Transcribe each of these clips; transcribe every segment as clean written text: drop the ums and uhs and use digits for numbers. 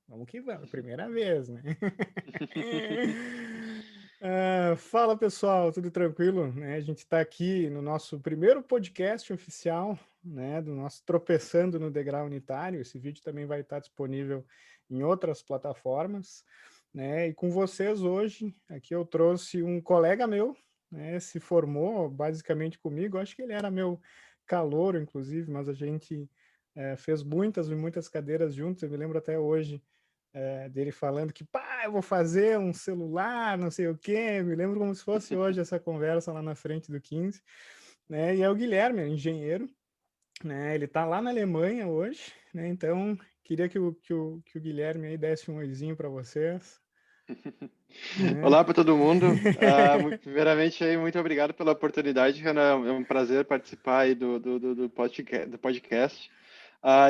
Vamos que vamos, primeira vez, né? Fala pessoal, tudo tranquilo? Né? A gente está aqui no nosso primeiro podcast oficial, né, do nosso Tropeçando no Degrau Unitário. Esse vídeo também vai estar disponível em outras plataformas, né? E com vocês hoje, aqui eu trouxe um colega meu, né, se formou basicamente comigo. Acho que ele era meu calouro, inclusive, mas a gente fez muitas e muitas cadeiras juntos. Eu me lembro até hoje dele falando que, pá, eu vou fazer um celular, não sei o quê. Me lembro como se fosse hoje essa conversa lá na frente do 15, né? E é o Guilherme, é engenheiro, né? Ele tá lá na Alemanha hoje, né? Então, queria que o Guilherme aí desse um oizinho para vocês, né? Olá para todo mundo. Primeiramente, aí, muito obrigado pela oportunidade, Renan. É um prazer participar aí do podcast.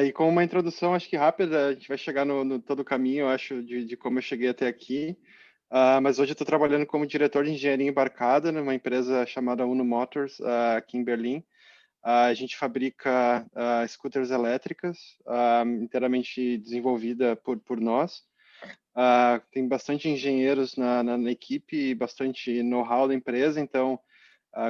E com uma introdução, acho que rápida, a gente vai chegar no todo o caminho, eu acho, de como eu cheguei até aqui. Mas hoje eu estou trabalhando como diretor de engenharia embarcada numa empresa chamada Uno Motors, aqui em Berlim. A gente fabrica scooters elétricas, inteiramente desenvolvida por nós. Tem bastante engenheiros na equipe e bastante know-how da empresa, então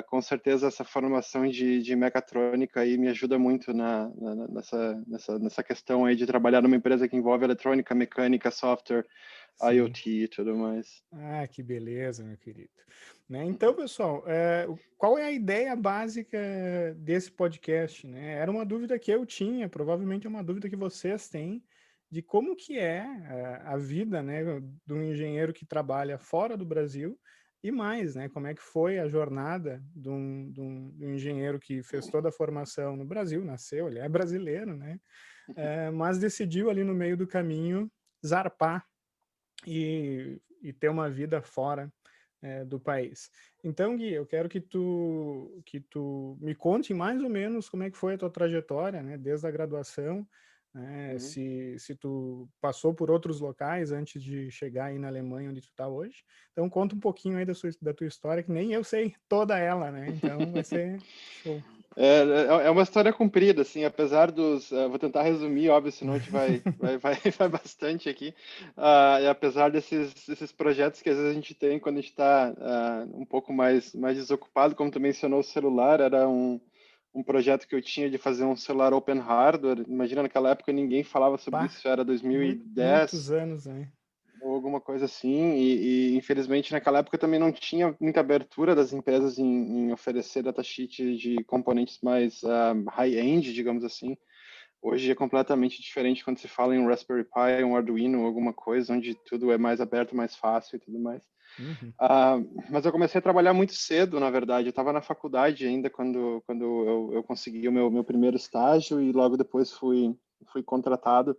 com certeza essa formação de mecatrônica aí me ajuda muito nessa questão aí de trabalhar numa empresa que envolve eletrônica, mecânica, software, Sim. IoT e tudo mais. Ah, que beleza, meu querido. Né? Então, pessoal, qual é a ideia básica desse podcast? Né? Era uma dúvida que eu tinha, provavelmente é uma dúvida que vocês têm, de como que é a vida, né, de um engenheiro que trabalha fora do Brasil e mais, né, como é que foi a jornada de um engenheiro que fez toda a formação no Brasil, nasceu, ele é brasileiro, né, mas decidiu ali no meio do caminho zarpar e ter uma vida fora do país. Então, Gui, eu quero que tu me conte mais ou menos como é que foi a tua trajetória, né, desde a graduação, né, Uhum. se tu passou por outros locais antes de chegar aí na Alemanha, onde tu está hoje. Então, conta um pouquinho aí da tua história, que nem eu sei toda ela, né? Então, vai ser show. É uma história comprida, assim, apesar dos. Vou tentar resumir, óbvio, senão a gente vai bastante aqui. E apesar desses projetos que às vezes a gente tem quando a gente está um pouco mais desocupado, como tu mencionou, o celular era um projeto que eu tinha de fazer um celular open hardware. Imagina, naquela época ninguém falava sobre Pá, isso, era muitos 2010 anos, né? ou alguma coisa assim, e infelizmente naquela época também não tinha muita abertura das empresas em oferecer datasheet de componentes mais high-end, digamos assim. Hoje é completamente diferente quando se fala em um Raspberry Pi, um Arduino, alguma coisa onde tudo é mais aberto, mais fácil e tudo mais. Uhum. Mas eu comecei a trabalhar muito cedo, na verdade. Eu estava na faculdade ainda quando eu consegui o meu primeiro estágio e logo depois fui contratado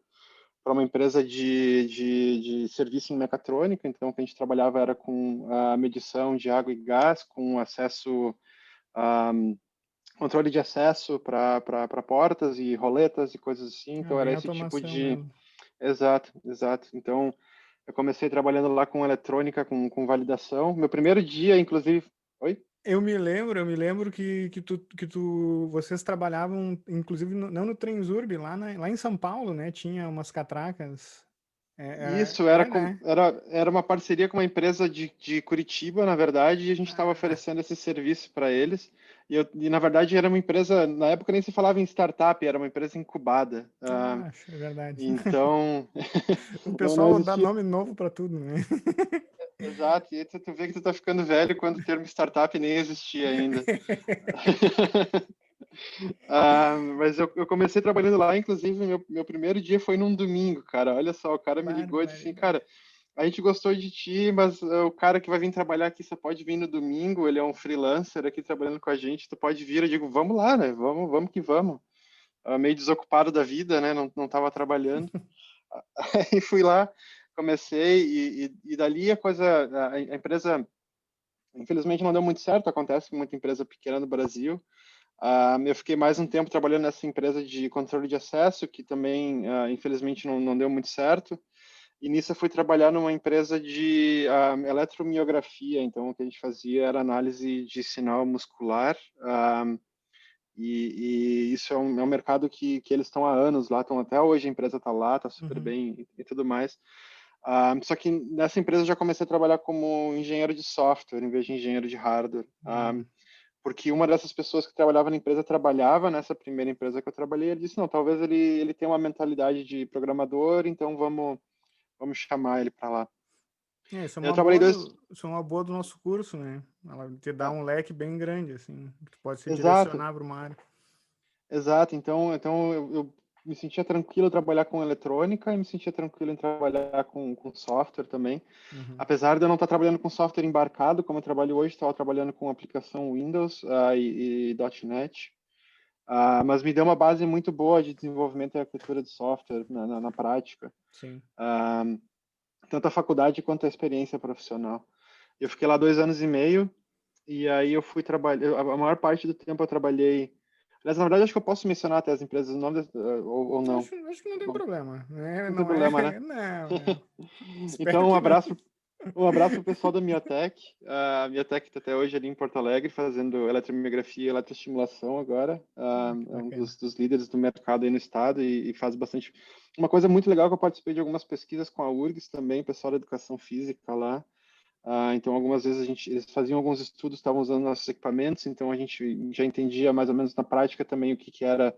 para uma empresa de serviço em mecatrônica. Então, o que a gente trabalhava era com a medição de água e gás, com acesso, um, controle de acesso para portas e roletas e coisas assim. Ah, Então, era bem esse tipo automação de. mesmo. Exato, exato. Então, eu comecei trabalhando lá com eletrônica, com validação. Meu primeiro dia, inclusive. Oi? Eu me lembro vocês trabalhavam, inclusive, não no Transurb, lá em São Paulo, né? Tinha umas catracas. Isso, Né? era uma parceria com uma empresa de Curitiba, na verdade, e a gente estava Ah, oferecendo esse serviço para eles. Na verdade, era uma empresa, na época nem se falava em startup, era uma empresa incubada. é verdade. Então, O não pessoal dá existia. nome novo para tudo, né? Exato, e aí tu vê que tu tá ficando velho quando o termo startup nem existia ainda. Mas eu comecei trabalhando lá, inclusive, meu primeiro dia foi num domingo, cara. Olha só, o cara me ligou e disse assim, Barbaridade. cara, a gente gostou de ti, mas o cara que vai vir trabalhar aqui só pode vir no domingo, ele é um freelancer aqui trabalhando com a gente, tu pode vir. Eu digo, vamos lá, né? Vamos que vamos. Meio desocupado da vida, né? Não tava trabalhando. Aí fui lá, comecei, e dali a empresa, infelizmente, não deu muito certo, acontece com muita empresa pequena no Brasil. Eu fiquei mais um tempo trabalhando nessa empresa de controle de acesso, que também, infelizmente, não deu muito certo. E nisso eu fui trabalhar numa empresa de eletromiografia. Então, o que a gente fazia era análise de sinal muscular E isso é um mercado que eles estão há anos lá, estão até hoje, a empresa está lá, está super Uhum. bem e tudo mais. Só que nessa empresa eu já comecei a trabalhar como engenheiro de software em vez de engenheiro de hardware. Uhum. Porque uma dessas pessoas que trabalhava na empresa trabalhava nessa primeira empresa que eu trabalhei. Ele disse: não, talvez ele tenha uma mentalidade de programador, então vamos chamar ele para lá. Isso é Eu uma trabalhei boa dois. isso é uma boa do nosso curso, né? Ela te dá Ah, um leque bem grande, assim, que tu pode se exato, direcionar para uma área. exato. Então eu me sentia tranquilo em trabalhar com eletrônica e me sentia tranquilo em trabalhar com software também. Uhum. Apesar de eu não estar trabalhando com software embarcado, como eu trabalho hoje, estava trabalhando com aplicação Windows e .NET. Mas me deu uma base muito boa de desenvolvimento e arquitetura de software na prática, Sim. ah, tanto a faculdade quanto a experiência profissional. Eu fiquei lá 2 anos e meio e aí eu fui trabalhar. A maior parte do tempo eu trabalhei. Aliás, na verdade, acho que eu posso mencionar até as empresas, o nome ou não. Acho que não tem Não, problema, né? não tem Não é, problema, né? não, não. Espero Então, que não. um abraço pro pessoal da Miotech. A Miotech está até hoje ali em Porto Alegre, fazendo eletromiografia e eletroestimulação agora. Que É um bacana. dos líderes do mercado aí no estado e faz bastante. Uma coisa muito legal que eu participei de algumas pesquisas com a URGS também, pessoal da educação física lá. Então, algumas vezes eles faziam alguns estudos, estavam usando nossos equipamentos, então a gente já entendia mais ou menos na prática também o que era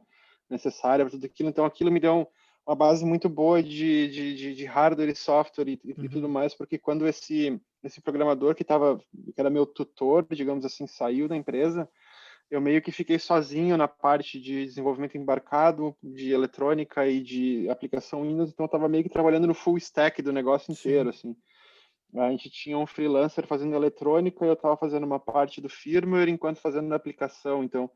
necessário para tudo aquilo. Então, aquilo me deu uma base muito boa de hardware e software e tudo Uhum. mais, porque quando esse programador que era meu tutor, digamos assim, saiu da empresa, eu meio que fiquei sozinho na parte de desenvolvimento embarcado, de eletrônica e de aplicação Windows, então eu estava meio que trabalhando no full stack do negócio inteiro, Sim. assim. A gente tinha um freelancer fazendo eletrônica e eu estava fazendo uma parte do firmware enquanto fazendo a aplicação. Então,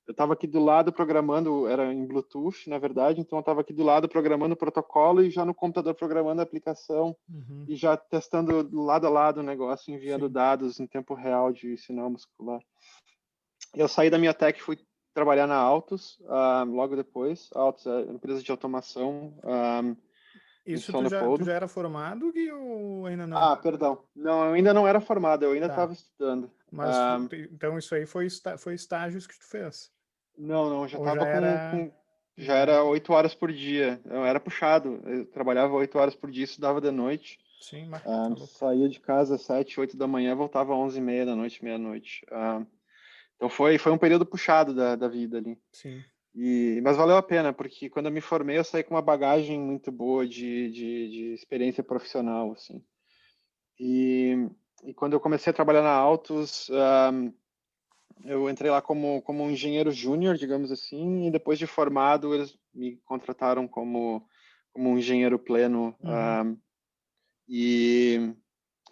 eu estava aqui do lado programando, era em Bluetooth, na verdade, então eu estava aqui do lado programando o protocolo e já no computador programando a aplicação Uhum. e já testando lado a lado o negócio, enviando Sim. dados em tempo real de sinal muscular. Eu saí da minha tech e fui trabalhar na Autos, logo depois. A Autos é empresa de automação em Isso São tu Leopoldo. já era formado Gui, ou ainda não? Perdão. Não, eu ainda não era formado, eu ainda Tá. estava estudando. Mas então isso aí foi estágios que tu fez? Não, já Ou estava já já era era? 8 horas por dia. Eu era puxado. Eu trabalhava 8 horas por dia, estudava de noite. Sim, mas tá louco. Saía de casa às 7, 8 da manhã, voltava às 11h30 da noite, meia-noite. Então foi um período puxado da vida ali. Sim. Mas valeu a pena, porque quando eu me formei, eu saí com uma bagagem muito boa de experiência profissional, assim. E, e quando eu comecei a trabalhar na Autos, eu entrei lá como um engenheiro júnior, digamos assim, e depois de formado, eles me contrataram como um engenheiro pleno. Uhum. E,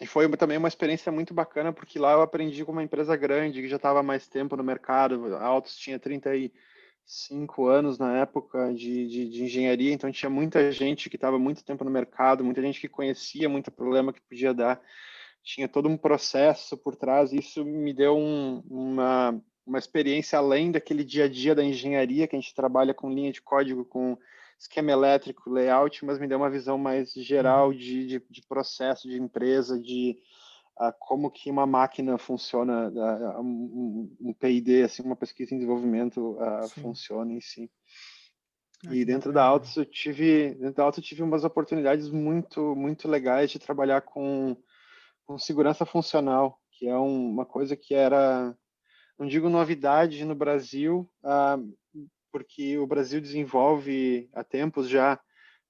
e foi também uma experiência muito bacana, porque lá eu aprendi com uma empresa grande, que já estava há mais tempo no mercado. A Autos tinha 35 anos na época de engenharia, então tinha muita gente que estava muito tempo no mercado, muita gente que conhecia muito problema que podia dar. Tinha todo um processo por trás, e isso me deu uma experiência além daquele dia a dia da engenharia, que a gente trabalha com linha de código, com esquema elétrico, layout, mas me deu uma visão mais geral Uhum. de processo de empresa, de como que uma máquina funciona, um P&D, assim, uma pesquisa em desenvolvimento Sim. funciona em si. Que E bacana, meu. Dentro da Autos eu tive umas oportunidades muito, muito legais de trabalhar com segurança funcional, que é uma coisa que era, não digo novidade no Brasil, porque o Brasil desenvolve há tempos já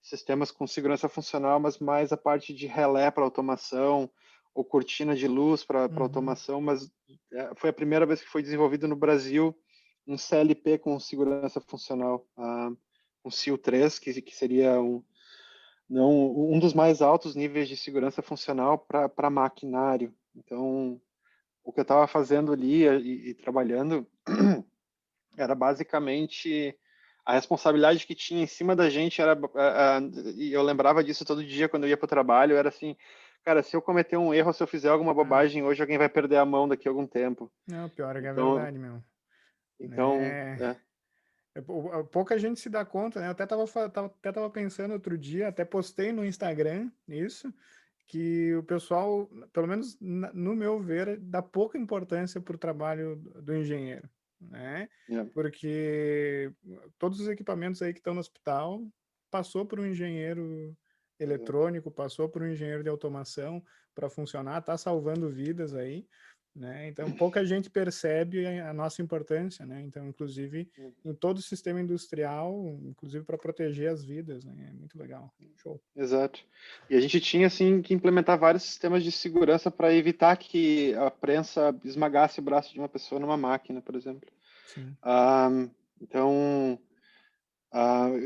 sistemas com segurança funcional, mas mais a parte de relé para automação ou cortina de luz para Uhum. automação, mas foi a primeira vez que foi desenvolvido no Brasil um CLP com segurança funcional, um SIL 3, que seria não, um dos mais altos níveis de segurança funcional para maquinário. Então, o que eu estava fazendo ali e trabalhando era basicamente a responsabilidade que tinha em cima da gente era e eu lembrava disso todo dia quando eu ia para o trabalho, era assim, cara, se eu cometer um erro, se eu fizer alguma Ah, bobagem hoje, alguém vai perder a mão daqui a algum tempo. não, pior é que é Então, verdade, meu. então, Né? Pouca gente se dá conta, né? Eu até tava pensando outro dia, até postei no Instagram isso, que o pessoal, pelo menos no meu ver, dá pouca importância pro trabalho do engenheiro. né? Yeah. Porque todos os equipamentos aí que estão no hospital passou por um engenheiro eletrônico, passou por um engenheiro de automação para funcionar, está salvando vidas aí, né? Então, pouca gente percebe a nossa importância, né? Então, inclusive, em todo o sistema industrial, inclusive para proteger as vidas, né? É muito legal. Show. Exato. E a gente tinha, assim, que implementar vários sistemas de segurança para evitar que a prensa esmagasse o braço de uma pessoa numa máquina, por exemplo. Sim. Então,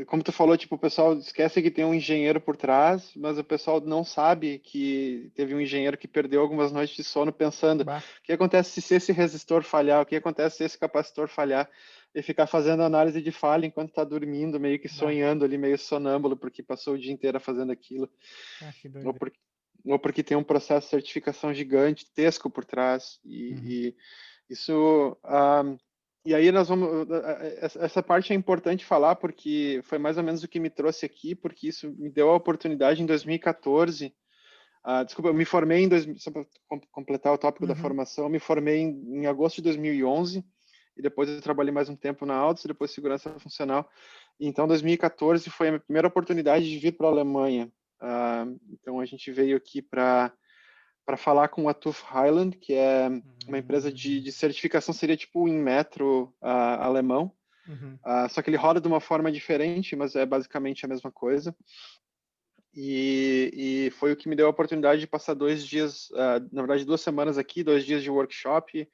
como tu falou, tipo, o pessoal esquece que tem um engenheiro por trás, mas o pessoal não sabe que teve um engenheiro que perdeu algumas noites de sono pensando Bah. o que acontece se esse resistor falhar, o que acontece se esse capacitor falhar, e ficar fazendo análise de falha enquanto está dormindo, meio que Bah. sonhando ali, meio sonâmbulo, porque passou o dia inteiro fazendo aquilo, Que ou doido. porque tem um processo de certificação gigantesco por trás, e isso... E aí nós vamos. Essa parte é importante falar porque foi mais ou menos o que me trouxe aqui, porque isso me deu a oportunidade em 2014. Desculpa, eu me formei em só para completar o tópico da formação, eu me formei em agosto de 2011 e depois eu trabalhei mais um tempo na Autos e depois segurança funcional. Então, 2014 foi a minha primeira oportunidade de vir para a Alemanha. Então, a gente veio aqui para falar com a TÜV Rheinland, que é uma empresa de certificação, seria tipo um Inmetro alemão, só que ele roda de uma forma diferente, mas é basicamente a mesma coisa. E foi o que me deu a oportunidade de passar 2 dias, na verdade 2 semanas aqui, 2 dias de workshop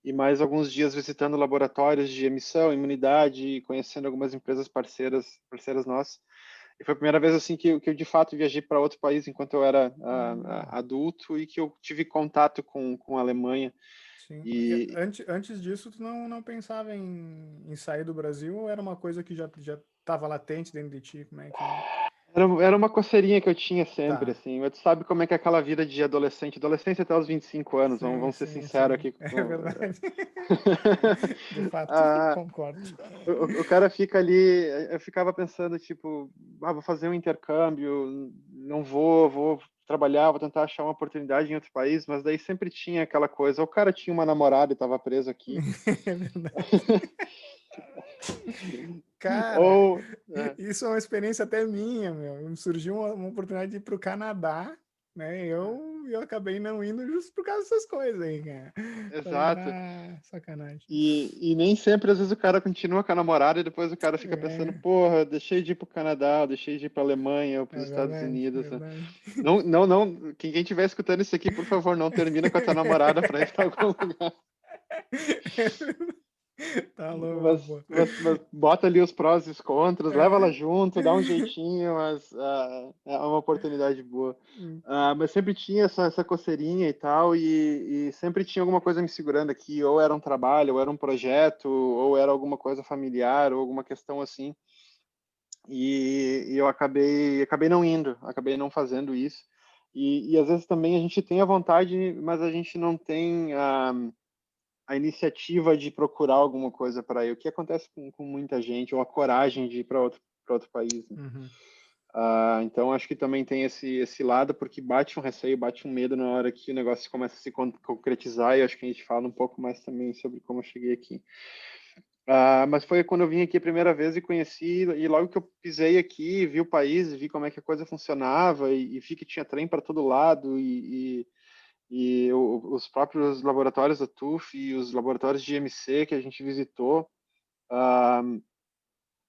e mais alguns dias visitando laboratórios de emissão, imunidade, conhecendo algumas empresas parceiras nossas. E foi a primeira vez assim que eu de fato viajei para outro país enquanto eu era adulto e que eu tive contato com a Alemanha. Sim. E E antes disso, tu não pensava em sair do Brasil ou era uma coisa que já estava latente dentro de ti? Como é que é? era uma coceirinha que eu tinha sempre, Tá. assim. Mas tu sabe como é que é aquela vida de adolescente? Adolescência até os 25 anos, Sim, vamos ser sim, sinceros sim. aqui. É verdade. De fato, Ah, concordo. o cara fica ali, eu ficava pensando, tipo, vou fazer um intercâmbio, não vou trabalhar, vou tentar achar uma oportunidade em outro país, mas daí sempre tinha aquela coisa, o cara tinha uma namorada e estava preso aqui. É verdade. Cara, Ou, isso é uma experiência até minha, meu. Surgiu uma oportunidade de ir pro Canadá, né? Eu acabei não indo justo por causa dessas coisas aí, cara. Falei, exato. bah, sacanagem. E nem sempre, às vezes, o cara continua com a namorada e depois o cara fica pensando, É, porra, deixei de ir pro Canadá, deixei de ir pra Alemanha ou pros é Estados verdade, Unidos. verdade. Não, não, não. Quem estiver escutando isso aqui, por favor, não termina com a tua namorada para ir para algum lugar. Tá louco, Mas, pô. mas bota ali os prós e os contras, leva ela É. junto, dá um jeitinho, mas é uma oportunidade boa. Mas sempre tinha essa coceirinha e tal, e sempre tinha alguma coisa me segurando aqui, ou era um trabalho, ou era um projeto, ou era alguma coisa familiar, ou alguma questão assim. E eu acabei não indo, acabei não fazendo isso. E às vezes também a gente tem a vontade, mas a gente não tem a iniciativa de procurar alguma coisa para ir. O que acontece com muita gente, ou a coragem de ir para outro país. Né? Uhum. Então acho que também tem esse lado, porque bate um receio, bate um medo na hora que o negócio começa a se concretizar, e acho que a gente fala um pouco mais também sobre como eu cheguei aqui. Mas foi quando eu vim aqui a primeira vez e conheci, e logo que eu pisei aqui, vi o país, vi como é que a coisa funcionava, e vi que tinha trem para todo lado, os próprios laboratórios da TÜV e os laboratórios de IMC que a gente visitou,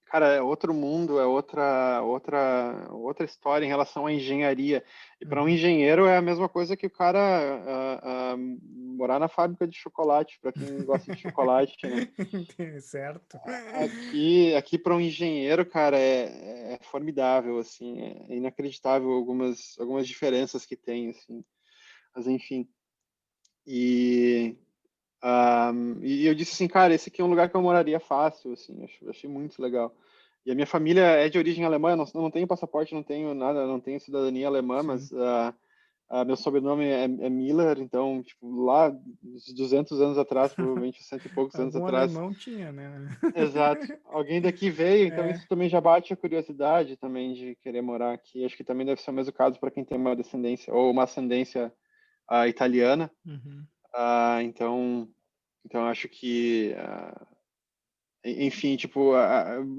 cara, é outro mundo, é outra história em relação à engenharia. E para um Uhum. engenheiro é a mesma coisa que o cara morar na fábrica de chocolate, para quem gosta de chocolate, né? Certo. Aqui para um engenheiro, cara, é formidável, assim, é inacreditável algumas diferenças que tem, assim. Mas enfim. E, e eu disse assim, cara, esse aqui é um lugar que eu moraria fácil, assim, achei muito legal. E a minha família é de origem alemã, eu não tenho passaporte, não tenho nada, não tenho cidadania alemã, Sim. mas meu sobrenome é Miller, então, tipo, lá, uns 200 anos atrás, provavelmente, cento e poucos anos Algum atrás, alemão tinha, né? exato, alguém daqui veio, então É. isso também já bate a curiosidade também de querer morar aqui. Acho que também deve ser o mesmo caso para quem tem uma descendência, ou uma ascendência italiana. Uhum. Ah, então acho que enfim, tipo,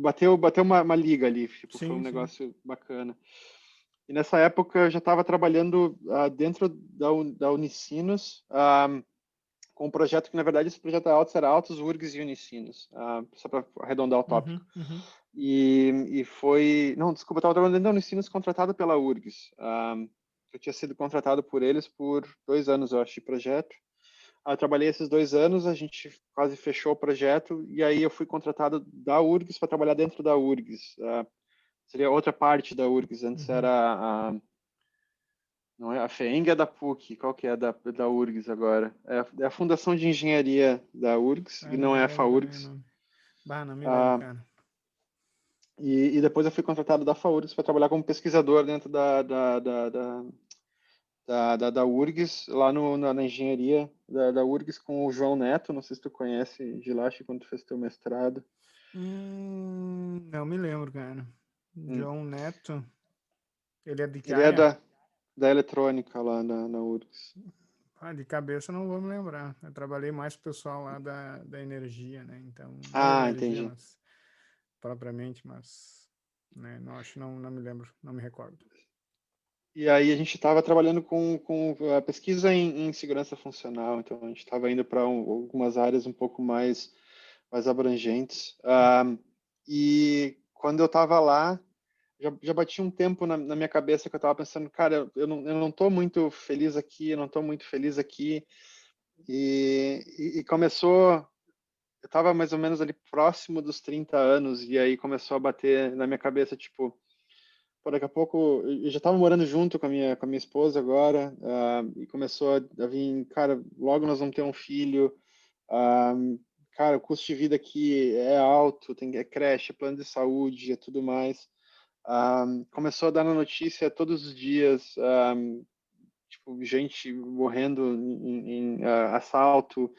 bateu uma liga ali, tipo, foi um Sim, sim. negócio bacana. E nessa época eu já estava trabalhando dentro da Unicinos, com um projeto que, na verdade, esse projeto era Autos, URGS e Unicinos, só para arredondar o tópico. Uhum, uhum. E foi... Não, desculpa, eu estava trabalhando dentro da Unicinos contratado pela URGS. Eu tinha sido contratado por eles por 2 anos, eu acho, de projeto. Eu trabalhei esses 2 anos, a gente quase fechou o projeto, e aí eu fui contratado da URGS para trabalhar dentro da URGS. Seria outra parte da URGS, antes Uhum. era não é a FEENG, é da PUC, qual que é da URGS agora? É a Fundação de Engenharia da URGS, Ah, e não não me é a lembro também o FAURGS. nome. Bah, não me lembro, Ah, cara. e depois eu fui contratado da FAURGS para trabalhar como pesquisador dentro da URGS, lá na engenharia da URGS com o João Neto, não sei se tu conhece de lá, acho que quando tu fez teu mestrado. Não me lembro, cara. Hum. João Neto, ele é de que Ele é área? da eletrônica lá na URGS. Ah, de cabeça não vou me lembrar. Eu trabalhei mais com o pessoal lá da energia, né? Então, não da Ah, energia, entendi. mas propriamente, mas né? Não acho, não me lembro, não me recordo. E aí a gente estava trabalhando com a pesquisa em segurança funcional, então a gente estava indo para algumas áreas um pouco mais abrangentes. E quando eu estava lá, já batia um tempo na minha cabeça que eu estava pensando, cara, eu não estou muito feliz aqui, eu não estou muito feliz aqui. E começou, eu estava mais ou menos ali próximo dos 30 anos, e aí começou a bater na minha cabeça, tipo, pô, daqui a pouco eu já estava morando junto com a minha esposa agora, e começou a vir, cara, logo nós vamos ter um filho, ah, cara, o custo de vida aqui é alto, é creche, é plano de saúde, é tudo mais. Começou a dar na notícia todos os dias, tipo, gente morrendo em assalto,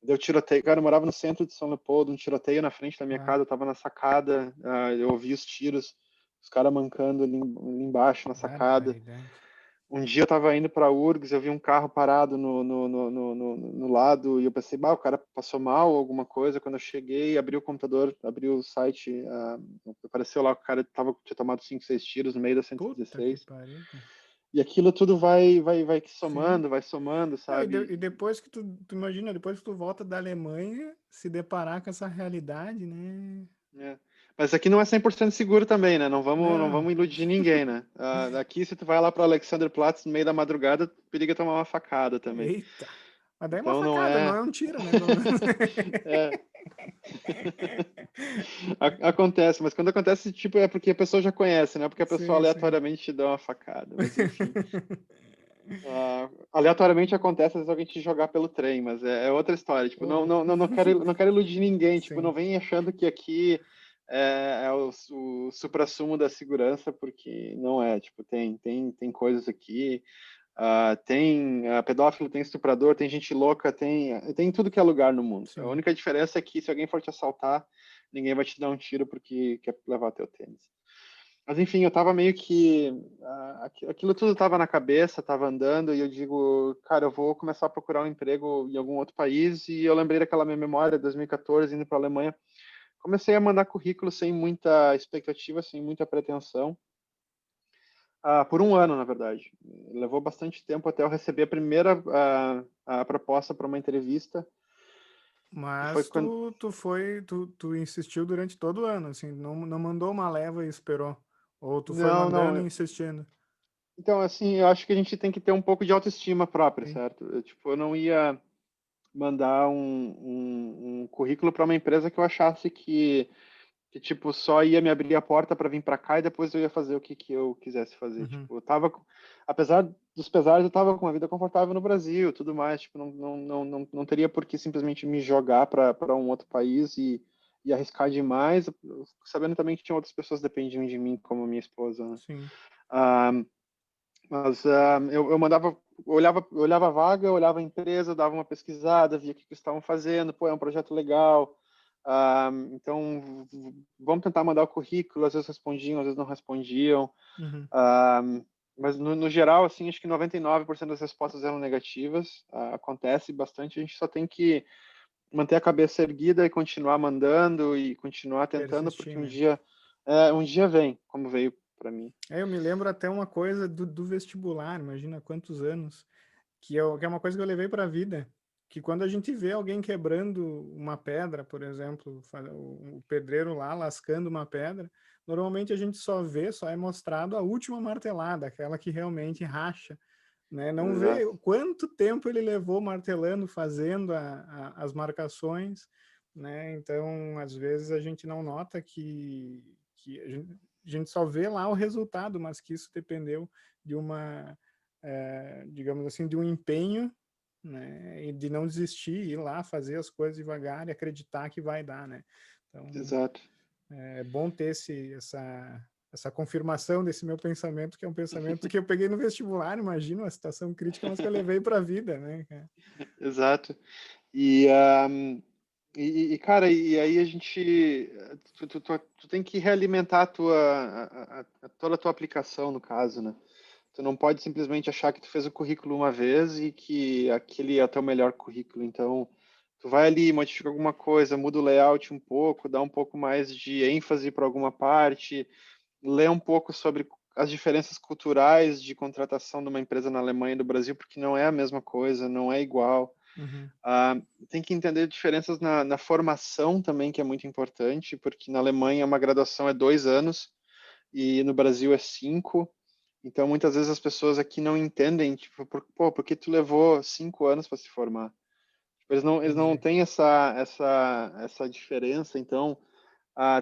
deu tiroteio. Cara, eu morava no centro de São Leopoldo, um tiroteio na frente da minha Ah, casa, eu tava na sacada, eu ouvi os tiros, os caras mancando ali embaixo na sacada. barbaridade. Um dia eu tava indo para URGS, eu vi um carro parado no lado e eu pensei, bah, o cara passou mal ou alguma coisa. Quando eu cheguei, abri o computador, abri o site, apareceu lá que o cara tinha tomado 5, 6 tiros no meio da Puta que 116. pariu, cara. E aquilo tudo vai Sim. vai somando, Não, sabe? e depois que tu imagina, depois que tu volta da Alemanha, se deparar com essa realidade, né? É. Mas aqui não é 100% seguro também, né? Não Não, vamos iludir ninguém, né? Aqui, se tu vai lá para Alexanderplatz no meio da madrugada, periga tomar uma facada também. eita. Mas daí é uma Então não facada, não é. é um tiro, né? Pelo menos. É, acontece, mas quando acontece, tipo, é porque a pessoa já conhece, né? Porque a pessoa Sim, sim. aleatoriamente te dá uma facada. Mas enfim. Aleatoriamente acontece às vezes alguém te jogar pelo trem, mas é outra história. Tipo, Porra. não quero iludir ninguém. Tipo, não Sim. vem achando que aqui é o suprassumo da segurança, porque não é. Tipo, tem coisas aqui. Tem pedófilo, tem estuprador, tem gente louca, tem tudo que é lugar no mundo. A Sim. única diferença é que se alguém for te assaltar, ninguém vai te dar um tiro porque quer levar teu tênis. Mas enfim, eu tava meio que. Aquilo tudo tava na cabeça, tava andando, e eu digo, cara, eu vou começar a procurar um emprego em algum outro país. E eu lembrei daquela minha memória, 2014, indo para a Alemanha. Comecei a mandar currículo sem muita expectativa, sem muita pretensão. Por um ano, na verdade. Levou bastante tempo até eu receber a primeira a proposta para uma entrevista. E foi Mas quando. tu insistiu durante todo o ano, assim, não mandou uma leva e esperou. Ou tu foi Não, mandando e não. insistindo. Então, assim, eu acho que a gente tem que ter um pouco de autoestima própria, Sim. certo? Tipo, eu não ia mandar um currículo para uma empresa que eu achasse que tipo, só ia me abrir a porta para vir para cá e depois eu ia fazer o que eu quisesse fazer. Uhum. Tipo, eu tava, apesar dos pesares, eu tava com uma vida confortável no Brasil, tudo mais. Tipo, não teria por que simplesmente me jogar para um outro país e arriscar demais, sabendo também que tinha outras pessoas que dependiam de mim, como minha esposa, né? Sim. Ah, mas eu mandava, olhava a vaga, olhava a empresa, dava uma pesquisada, via o que eles estavam fazendo, pô, é um projeto legal, então vamos tentar mandar o currículo, às vezes respondiam, às vezes não respondiam, Uhum. ah, mas no geral, assim, acho que 99% das respostas eram negativas, acontece bastante, a gente só tem que manter a cabeça erguida e continuar mandando e continuar tentando, Persistir, porque né? um dia vem, como veio para mim. Eu me lembro até uma coisa do vestibular, imagina quantos anos, que é uma coisa que eu levei para a vida, que quando a gente vê alguém quebrando uma pedra, por exemplo, o pedreiro lá lascando uma pedra, normalmente a gente só é mostrado a última martelada, aquela que realmente racha, né? Não vê Exato. quanto tempo ele levou martelando, fazendo as marcações, né? Então, às vezes a gente não nota que a gente só vê lá o resultado, mas que isso dependeu de uma, digamos assim, de um empenho, né? E de não desistir, ir lá fazer as coisas devagar e acreditar que vai dar, né? Então, Exato. é bom ter essa confirmação desse meu pensamento, que é um pensamento que eu peguei no vestibular, imagino, uma situação crítica, mas que eu levei para a vida, né, cara? Exato. E, cara, e aí a gente, tu tem que realimentar toda a tua aplicação, no caso, né? Tu não pode simplesmente achar que tu fez o currículo uma vez e que aquele é o teu melhor currículo. Então, tu vai ali, modifica alguma coisa, muda o layout um pouco, dá um pouco mais de ênfase para alguma parte, lê um pouco sobre as diferenças culturais de contratação de uma empresa na Alemanha e do Brasil, porque não é a mesma coisa, não é igual. Uhum. Tem que entender diferenças na formação também, que é muito importante, porque na Alemanha uma graduação é 2 anos e no Brasil é 5. Então, muitas vezes as pessoas aqui não entendem, tipo, por que tu levou 5 anos para se formar? Tipo, eles não Entendi. têm essa diferença, então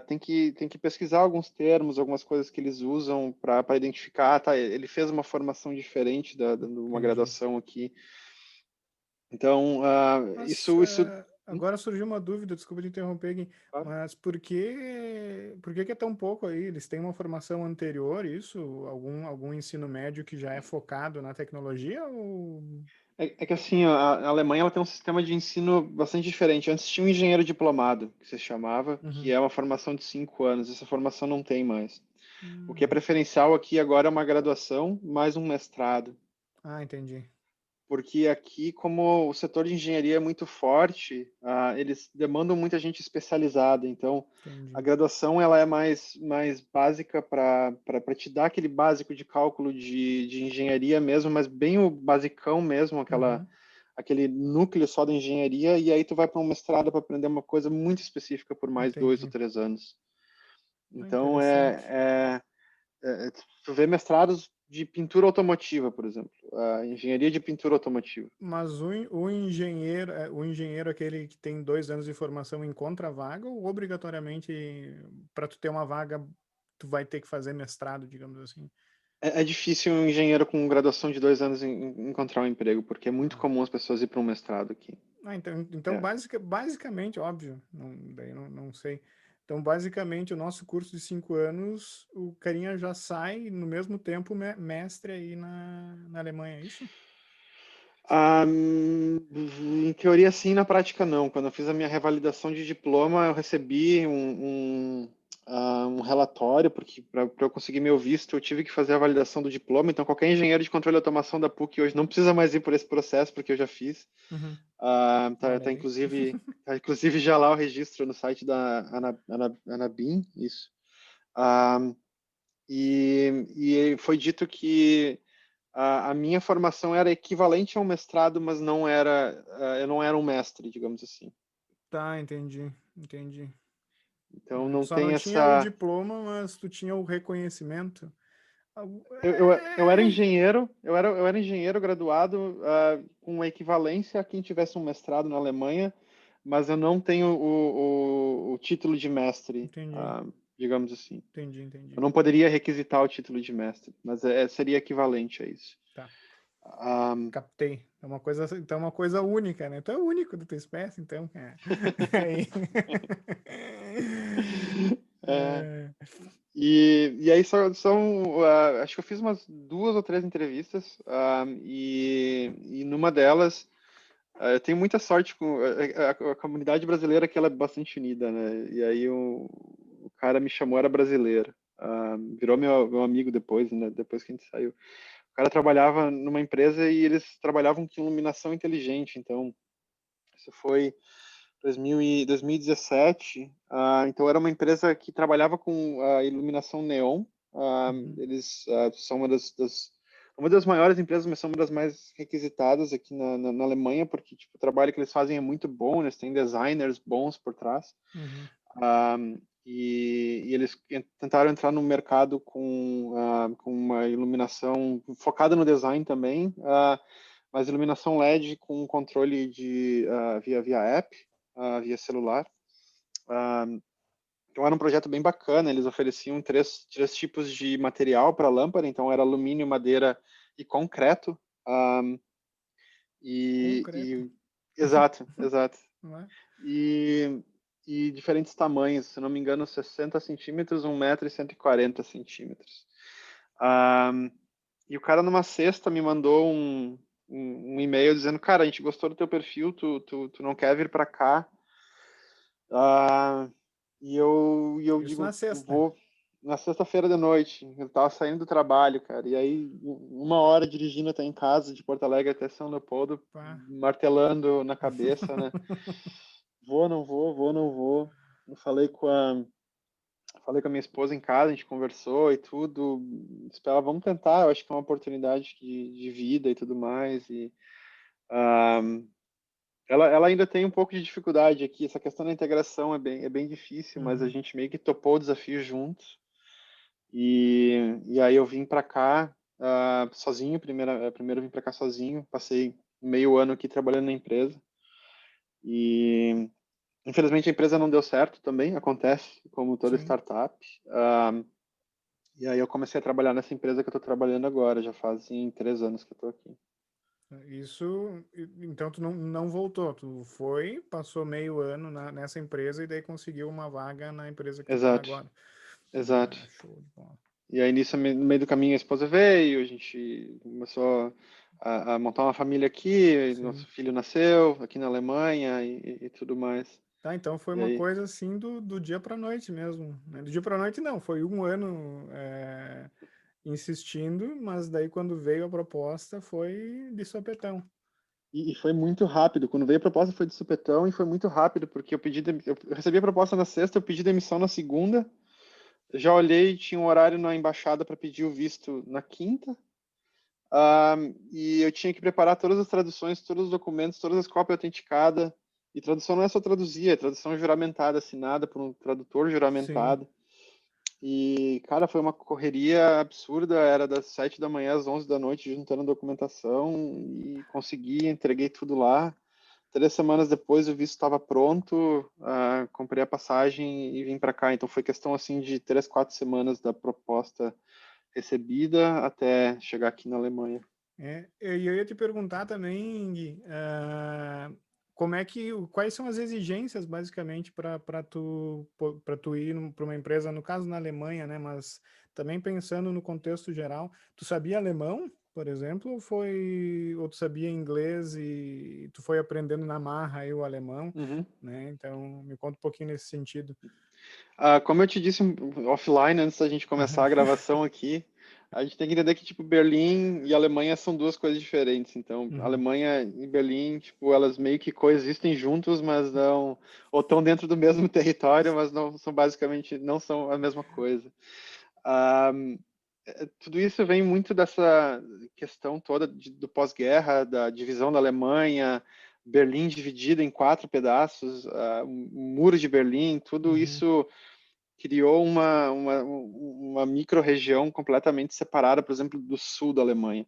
tem que pesquisar alguns termos, algumas coisas que eles usam para identificar, tá, ele fez uma formação diferente de uma Entendi. graduação aqui. Então, Mas isso. agora surgiu uma dúvida, desculpa te interromper, Gui, Claro. mas por que é tão pouco aí? Eles têm uma formação anterior, isso? Algum ensino médio que já é focado na tecnologia? Ou... É que assim, a Alemanha ela tem um sistema de ensino bastante diferente. Antes tinha um engenheiro diplomado, que se chamava, que Uhum. é uma formação de 5 anos. Essa formação não tem mais. O que é Hum. preferencial aqui agora é uma graduação mais um mestrado. Ah, entendi. Porque aqui, como o setor de engenharia é muito forte, eles demandam muita gente especializada. Então, a Entendi. graduação ela é mais básica para te dar aquele básico de cálculo de engenharia mesmo, mas bem o basicão mesmo, Uhum. aquele núcleo só da engenharia, e aí tu vai para um mestrado para aprender uma coisa muito específica por mais 2 ou 3 anos. Ah, Então, interessante. tu vê mestrados de pintura automotiva, por exemplo, a engenharia de pintura automotiva. Mas o engenheiro aquele que tem 2 anos de formação encontra a vaga ou obrigatoriamente para tu ter uma vaga tu vai ter que fazer mestrado, digamos assim? É difícil um engenheiro com graduação de 2 anos encontrar um emprego, porque é muito Ah, comum as pessoas ir para um mestrado aqui. então É, basicamente, óbvio, daí não sei. Então, basicamente, o nosso curso de 5 anos, o carinha já sai no mesmo tempo mestre aí na Alemanha, é isso? Em teoria sim, na prática não. Quando eu fiz a minha revalidação de diploma, eu recebi um relatório, porque para eu conseguir meu visto, eu tive que fazer a validação do diploma. Então, qualquer engenheiro de controle e automação da PUC hoje não precisa mais ir por esse processo, porque eu já fiz. Uhum. Tá, Olha tá, aí. inclusive, tá inclusive já lá o registro no site da Anabim, isso. Ah, e foi dito que a minha formação era equivalente a um mestrado, mas não era, eu não era um mestre, digamos assim. Tá, entendi. Então não Só não tem tinha o essa. diploma, mas tu tinha o reconhecimento. Eu era engenheiro, eu era engenheiro graduado com equivalência a quem tivesse um mestrado na Alemanha, mas eu não tenho o título de mestre, Entendi, digamos assim. Eu entendi. não poderia requisitar o título de mestre, mas seria equivalente a isso. Tá, Ah, captei. Então é uma coisa única, né? Tu é o único da tua espécie, então. Aí. é, É, e aí são, acho que eu fiz umas 2 ou 3 entrevistas, e numa delas eu tenho muita sorte com a comunidade brasileira, que ela é bastante unida, né? E aí o cara me chamou, era brasileiro, virou meu amigo depois, né? Depois que a gente saiu. O cara trabalhava numa empresa e eles trabalhavam com iluminação inteligente, então isso foi 2017. Então era uma empresa que trabalhava com iluminação neon. Eles são uma das maiores empresas, mas são uma das mais requisitadas aqui na Alemanha, porque tipo, o trabalho que eles fazem é muito bom, eles têm designers bons por trás. E eles tentaram entrar no mercado com uma iluminação focada no design também, mas iluminação LED com controle via app, via celular. Então era um projeto bem bacana, eles ofereciam três tipos de material para a lâmpada, então era alumínio, madeira e concreto. Concreto. Exato. Não é? E diferentes tamanhos, se não me engano, 60 centímetros, 1 metro e 140 centímetros. E o cara numa sexta me mandou um e-mail dizendo, cara, a gente gostou do teu perfil, tu não quer vir para cá? E eu Isso na digo, sexta. vou na sexta-feira de noite. Eu tava saindo do trabalho, cara. E aí, 1 hora dirigindo até em casa, de Porto Alegre até São Leopoldo, Pá. martelando na cabeça, né? Vou, não vou, vou, não vou. Eu falei com a minha esposa em casa, a gente conversou e tudo. Disse pra ela, vamos tentar, eu acho que é uma oportunidade de vida e tudo mais. E ela ainda tem um pouco de dificuldade aqui. Essa questão da integração é bem difícil, mas a gente meio que topou o desafio juntos. E aí eu vim para cá sozinho. Primeiro eu vim para cá sozinho. Passei meio ano aqui trabalhando na empresa. E infelizmente a empresa não deu certo também. Acontece, como toda Sim. startup. E aí eu comecei a trabalhar nessa empresa que eu estou trabalhando agora. Já fazem 3 anos que eu estou aqui. Isso, então tu não voltou, tu foi, passou meio ano nessa empresa e daí conseguiu uma vaga na empresa que tu tá Exato, agora. exato. Show de bola. E aí nisso, no meio do caminho, a esposa veio, a gente começou a montar uma família aqui, nosso Sim. filho nasceu aqui na Alemanha e tudo mais. Tá, então foi E uma aí, coisa assim do dia pra noite mesmo, né? Do dia pra noite não, foi um ano insistindo, mas daí quando veio a proposta foi de sopetão. e foi muito rápido. Quando veio a proposta foi de supetão e foi muito rápido, porque eu recebi a proposta na sexta, eu pedi demissão na segunda, já olhei, tinha um horário na embaixada para pedir o visto na quinta. E eu tinha que preparar todas as traduções, todos os documentos, todas as cópias autenticadas. E tradução não é só traduzir, é tradução juramentada, assinada por um tradutor Sim. juramentado. E, cara, foi uma correria absurda. Era das 7 da manhã às 11 da noite, juntando documentação. E consegui, entreguei tudo lá. 3 semanas depois o visto estava pronto, comprei a passagem e vim para cá. Então foi questão assim de 3, 4 semanas da proposta recebida até chegar aqui na Alemanha. Eu ia te perguntar também, Gui, quais são as exigências basicamente para tu ir para uma empresa, no caso na Alemanha, né? Mas também pensando no contexto geral, tu sabia alemão, por exemplo, ou tu sabia inglês e tu foi aprendendo na marra aí o alemão, Uhum. né? Então me conta um pouquinho nesse sentido. Como eu te disse offline, antes da gente começar a gravação aqui, a gente tem que entender que, tipo, Berlim e Alemanha são duas coisas diferentes. Então, Uhum. Alemanha e Berlim, tipo, elas meio que coexistem juntos, mas não... Ou estão dentro do mesmo território, mas não são basicamente... Não são a mesma coisa. Ah, Tudo isso vem muito dessa questão toda do pós-guerra, da divisão da Alemanha, Berlim dividida em 4 pedaços, o muro de Berlim, tudo Uhum. isso criou uma micro-região completamente separada, por exemplo, do sul da Alemanha.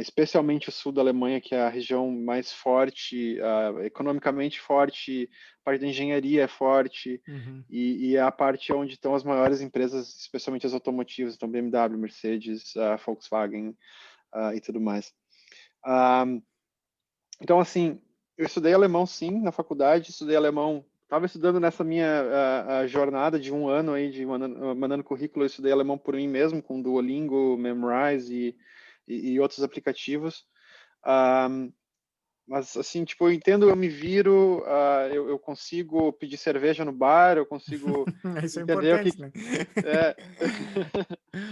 Especialmente o sul da Alemanha, que é a região mais forte, economicamente forte, a parte da engenharia é forte, Uhum. e é a parte onde estão as maiores empresas, especialmente as automotivas, então BMW, Mercedes, Volkswagen e tudo mais. Então, assim, eu estudei alemão, sim, na faculdade, estudei alemão. Estava estudando nessa minha a jornada de 1 ano aí, de mandando currículo, eu estudei alemão por mim mesmo, com Duolingo, Memrise e outros aplicativos. Mas, assim, tipo, eu entendo, eu me viro, eu consigo pedir cerveja no bar, eu consigo Isso é entender o importante, que... né? É,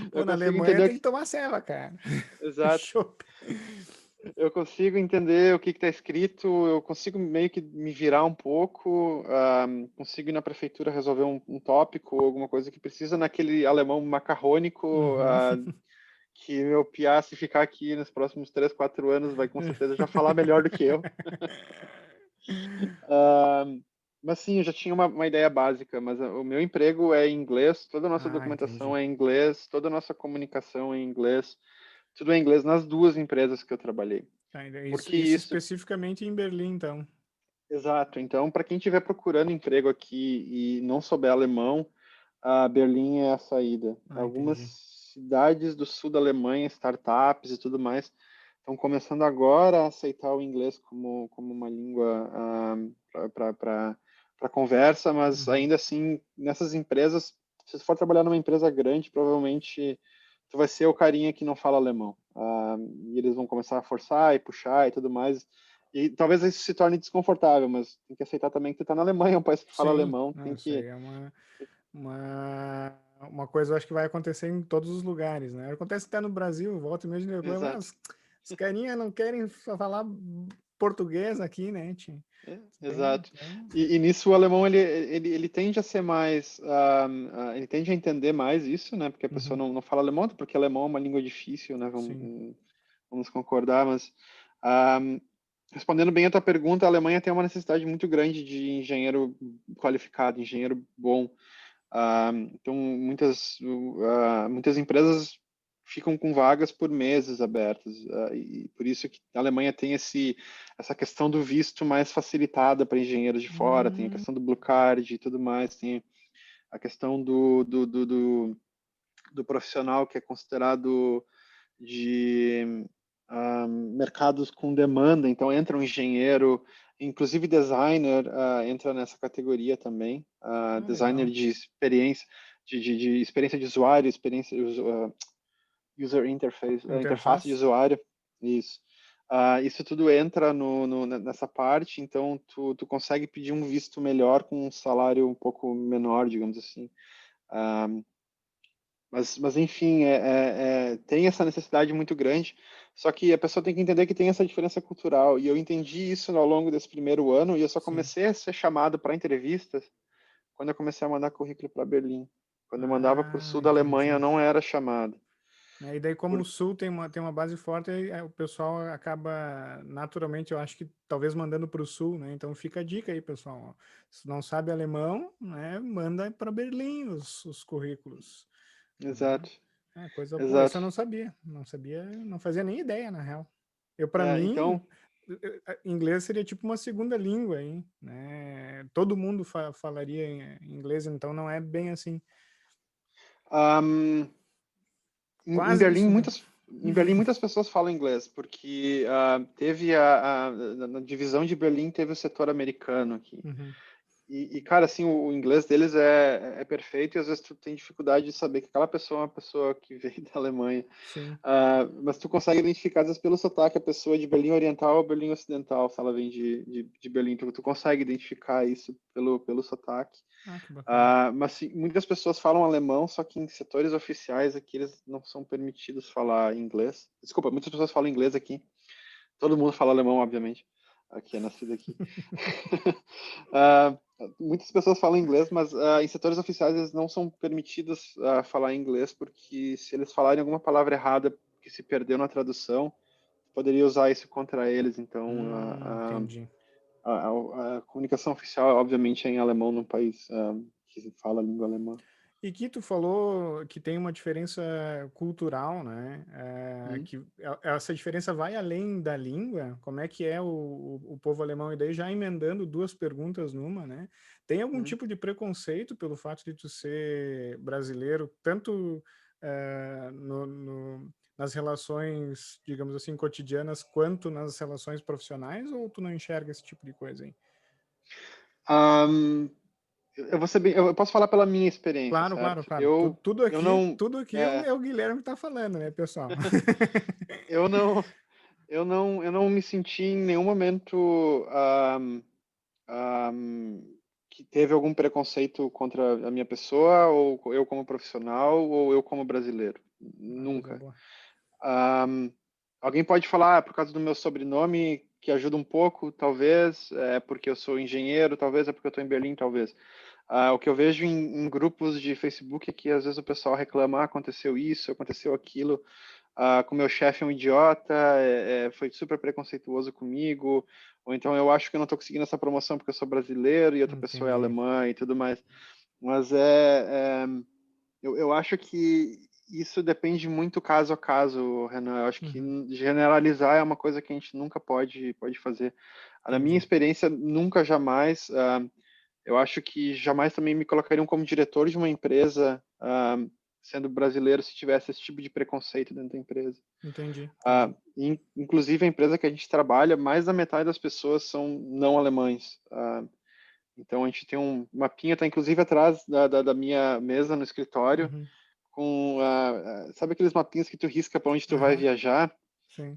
Pô, eu na consigo Alemanha entender o tem que que... tomar ceva, cara. Exato. Chopp. Eu consigo entender o que está escrito, eu consigo meio que me virar um pouco, consigo ir na prefeitura resolver um tópico, alguma coisa que precisa naquele alemão macarrônico, Uhum. que meu piá, se ficar aqui nos próximos 3, 4 anos, vai com certeza já falar melhor do que eu. Ah, mas sim, eu já tinha uma ideia básica, mas o meu emprego é em inglês, toda a nossa Ah, documentação entendi. é em inglês, toda a nossa comunicação é em inglês, tudo é em inglês nas duas empresas que eu trabalhei. Tá, Porque isso isso, especificamente em Berlim, então. exato. Então, para quem estiver procurando emprego aqui e não souber alemão, a Berlim é a saída. Ah, Algumas entendi. cidades do sul da Alemanha, startups e tudo mais, estão começando agora a aceitar o inglês como uma língua para conversa, mas Uhum. ainda assim, nessas empresas, se você for trabalhar numa empresa grande, provavelmente tu vai ser o carinha que não fala alemão. E eles vão começar a forçar e puxar e tudo mais. E talvez isso se torne desconfortável, mas tem que aceitar também que tu tá na Alemanha, um país que fala Sim, alemão, não, tem isso que... aí é uma, uma coisa, eu acho que vai acontecer em todos os lugares, né? Acontece até no Brasil, volta e meia, Exato. os carinha não querem falar português aqui, né, tio? Bem, Exato. então, E nisso o alemão ele tende a ser mais, ele tende a entender mais isso, né? Porque a pessoa uhum, não fala alemão, porque alemão é uma língua difícil, né? sim. Vamos concordar, mas ah, respondendo bem a tua pergunta, a Alemanha tem uma necessidade muito grande de engenheiro qualificado, engenheiro bom. Então, muitas empresas ficam com vagas por meses abertas, e por isso que a Alemanha tem essa questão do visto mais facilitada para engenheiros de fora, tem a Hum, questão do Blue Card e tudo mais, tem a questão do profissional que é considerado de mercados com demanda, então entra um engenheiro, inclusive designer entra nessa categoria também, designer legal. de experiência, de experiência de usuário, experiência user interface, interface de Interface? usuário, isso. Isso tudo entra nessa parte, então tu consegue pedir um visto melhor com um salário um pouco menor, digamos assim. Ah, mas enfim, tem essa necessidade muito grande, só que a pessoa tem que entender que tem essa diferença cultural, e eu entendi isso ao longo desse primeiro ano, e eu só Sim. comecei a ser chamado para entrevistas quando eu comecei a mandar currículo para Berlim. Quando eu mandava para o Ah, sul da Alemanha, eu entendi. não era chamado. Né, e daí, como Por... o Sul tem uma base forte, aí, o pessoal acaba naturalmente, eu acho que talvez mandando para o Sul, né? Então fica a dica aí, pessoal. Ó. Se não sabe alemão, né? Manda para Berlim os currículos. Né? Exato, É coisa boa. Isso exato. eu não sabia. Não sabia, não fazia nem ideia, na real. Eu, para mim, Então, inglês seria tipo uma segunda língua, hein? Né? Todo mundo falaria inglês, então não é bem assim. um, em Quase Berlim, isso, né? muitas pessoas falam inglês, porque teve na divisão de Berlim teve o setor americano aqui. Uhum, Cara, assim, o inglês deles é perfeito e às vezes tu tem dificuldade de saber que aquela pessoa é uma pessoa que veio da Alemanha. sim. Mas tu consegue identificar, às vezes, pelo sotaque, a pessoa é de Berlim Oriental ou Berlim Ocidental, se ela vem de Berlim. Tu consegue identificar isso pelo sotaque. Ah, que bacana. Mas sim, muitas pessoas falam alemão, só que em setores oficiais aqui eles não são permitidos falar inglês. Desculpa, muitas pessoas falam inglês aqui. Todo mundo fala alemão, obviamente. Aqui é nascido aqui. Ah, muitas pessoas falam inglês, mas em setores oficiais eles não são permitidos falar inglês, porque se eles falarem alguma palavra errada que se perdeu na tradução, poderia usar isso contra eles. Então, Entendi. a comunicação oficial, obviamente, é em alemão num país que se fala a língua alemã. E que tu falou que tem uma diferença cultural, né? Hum, Que essa diferença vai além da língua. Como é que é o povo alemão? E daí já emendando duas perguntas numa, né? Tem algum hum. tipo de preconceito pelo fato de tu ser brasileiro, tanto nas relações, digamos assim, cotidianas, quanto nas relações profissionais? Ou tu não enxerga esse tipo de coisa aí? Um, eu posso falar pela minha experiência, Claro, claro, certo? claro. Eu não, Tudo aqui é, é o Guilherme que tá falando, né, pessoal? eu não, eu não me senti em nenhum momento que teve algum preconceito contra a minha pessoa, ou eu como profissional, ou eu como brasileiro. Ah, coisa Nunca. boa. alguém pode falar por causa do meu sobrenome, que ajuda um pouco, talvez, é porque eu sou engenheiro, talvez é porque eu estou em Berlim, talvez. O que eu vejo em grupos de Facebook é que às vezes o pessoal reclama, aconteceu isso, aconteceu aquilo, com meu chefe é um idiota, foi super preconceituoso comigo, ou então eu acho que eu não estou conseguindo essa promoção porque eu sou brasileiro e outra pessoa é Entendi. alemã e tudo mais. Mas eu acho que isso depende muito caso a caso, Renan. Eu acho que Uhum. generalizar é uma coisa que a gente nunca pode fazer. Na minha Entendi. experiência, nunca jamais. Eu acho que jamais também me colocariam como diretor de uma empresa, sendo brasileiro, se tivesse esse tipo de preconceito dentro da empresa. Entendi. Entendi. Inclusive, a empresa que a gente trabalha, mais da metade das pessoas são não alemães. Então, a gente tem um mapinha, está inclusive atrás da minha mesa no escritório, Uhum. com, sabe aqueles mapinhas que tu risca para onde tu vai Aham. viajar, Sim.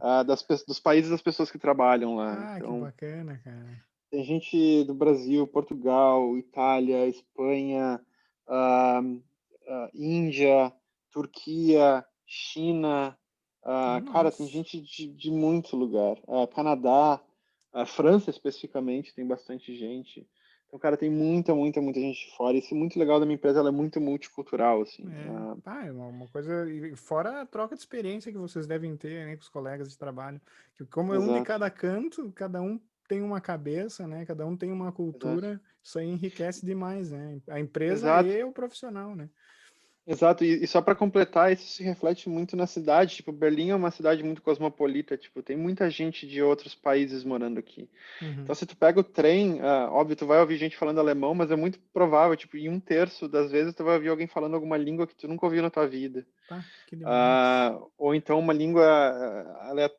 dos países das pessoas que trabalham lá. Ah, que Então, bacana, cara. tem gente do Brasil, Portugal, Itália, Espanha, ah, Índia, Turquia, China, cara, tem Nossa. gente de muito lugar. Canadá, França especificamente, tem bastante gente. Então, cara, tem muita gente de fora. Isso é muito legal da minha empresa, ela é muito multicultural, assim. É, é uma coisa, e fora a troca de experiência que vocês devem ter, né, com os colegas de trabalho, que como é um de Exato, cada canto, cada um tem uma cabeça, né, cada um tem uma exato, cultura, isso aí enriquece demais, né, a empresa exato. e o profissional, né. Exato, e só para completar, isso se reflete muito na cidade. Tipo, Berlim é uma cidade muito cosmopolita, tipo, tem muita gente de outros países morando aqui. Então, Uhum. se tu pega o trem, óbvio, tu vai ouvir gente falando alemão, mas é muito provável, tipo, em um terço das vezes tu vai ouvir alguém falando alguma língua que tu nunca ouviu na tua vida. Pá, que demais. Ou então uma língua,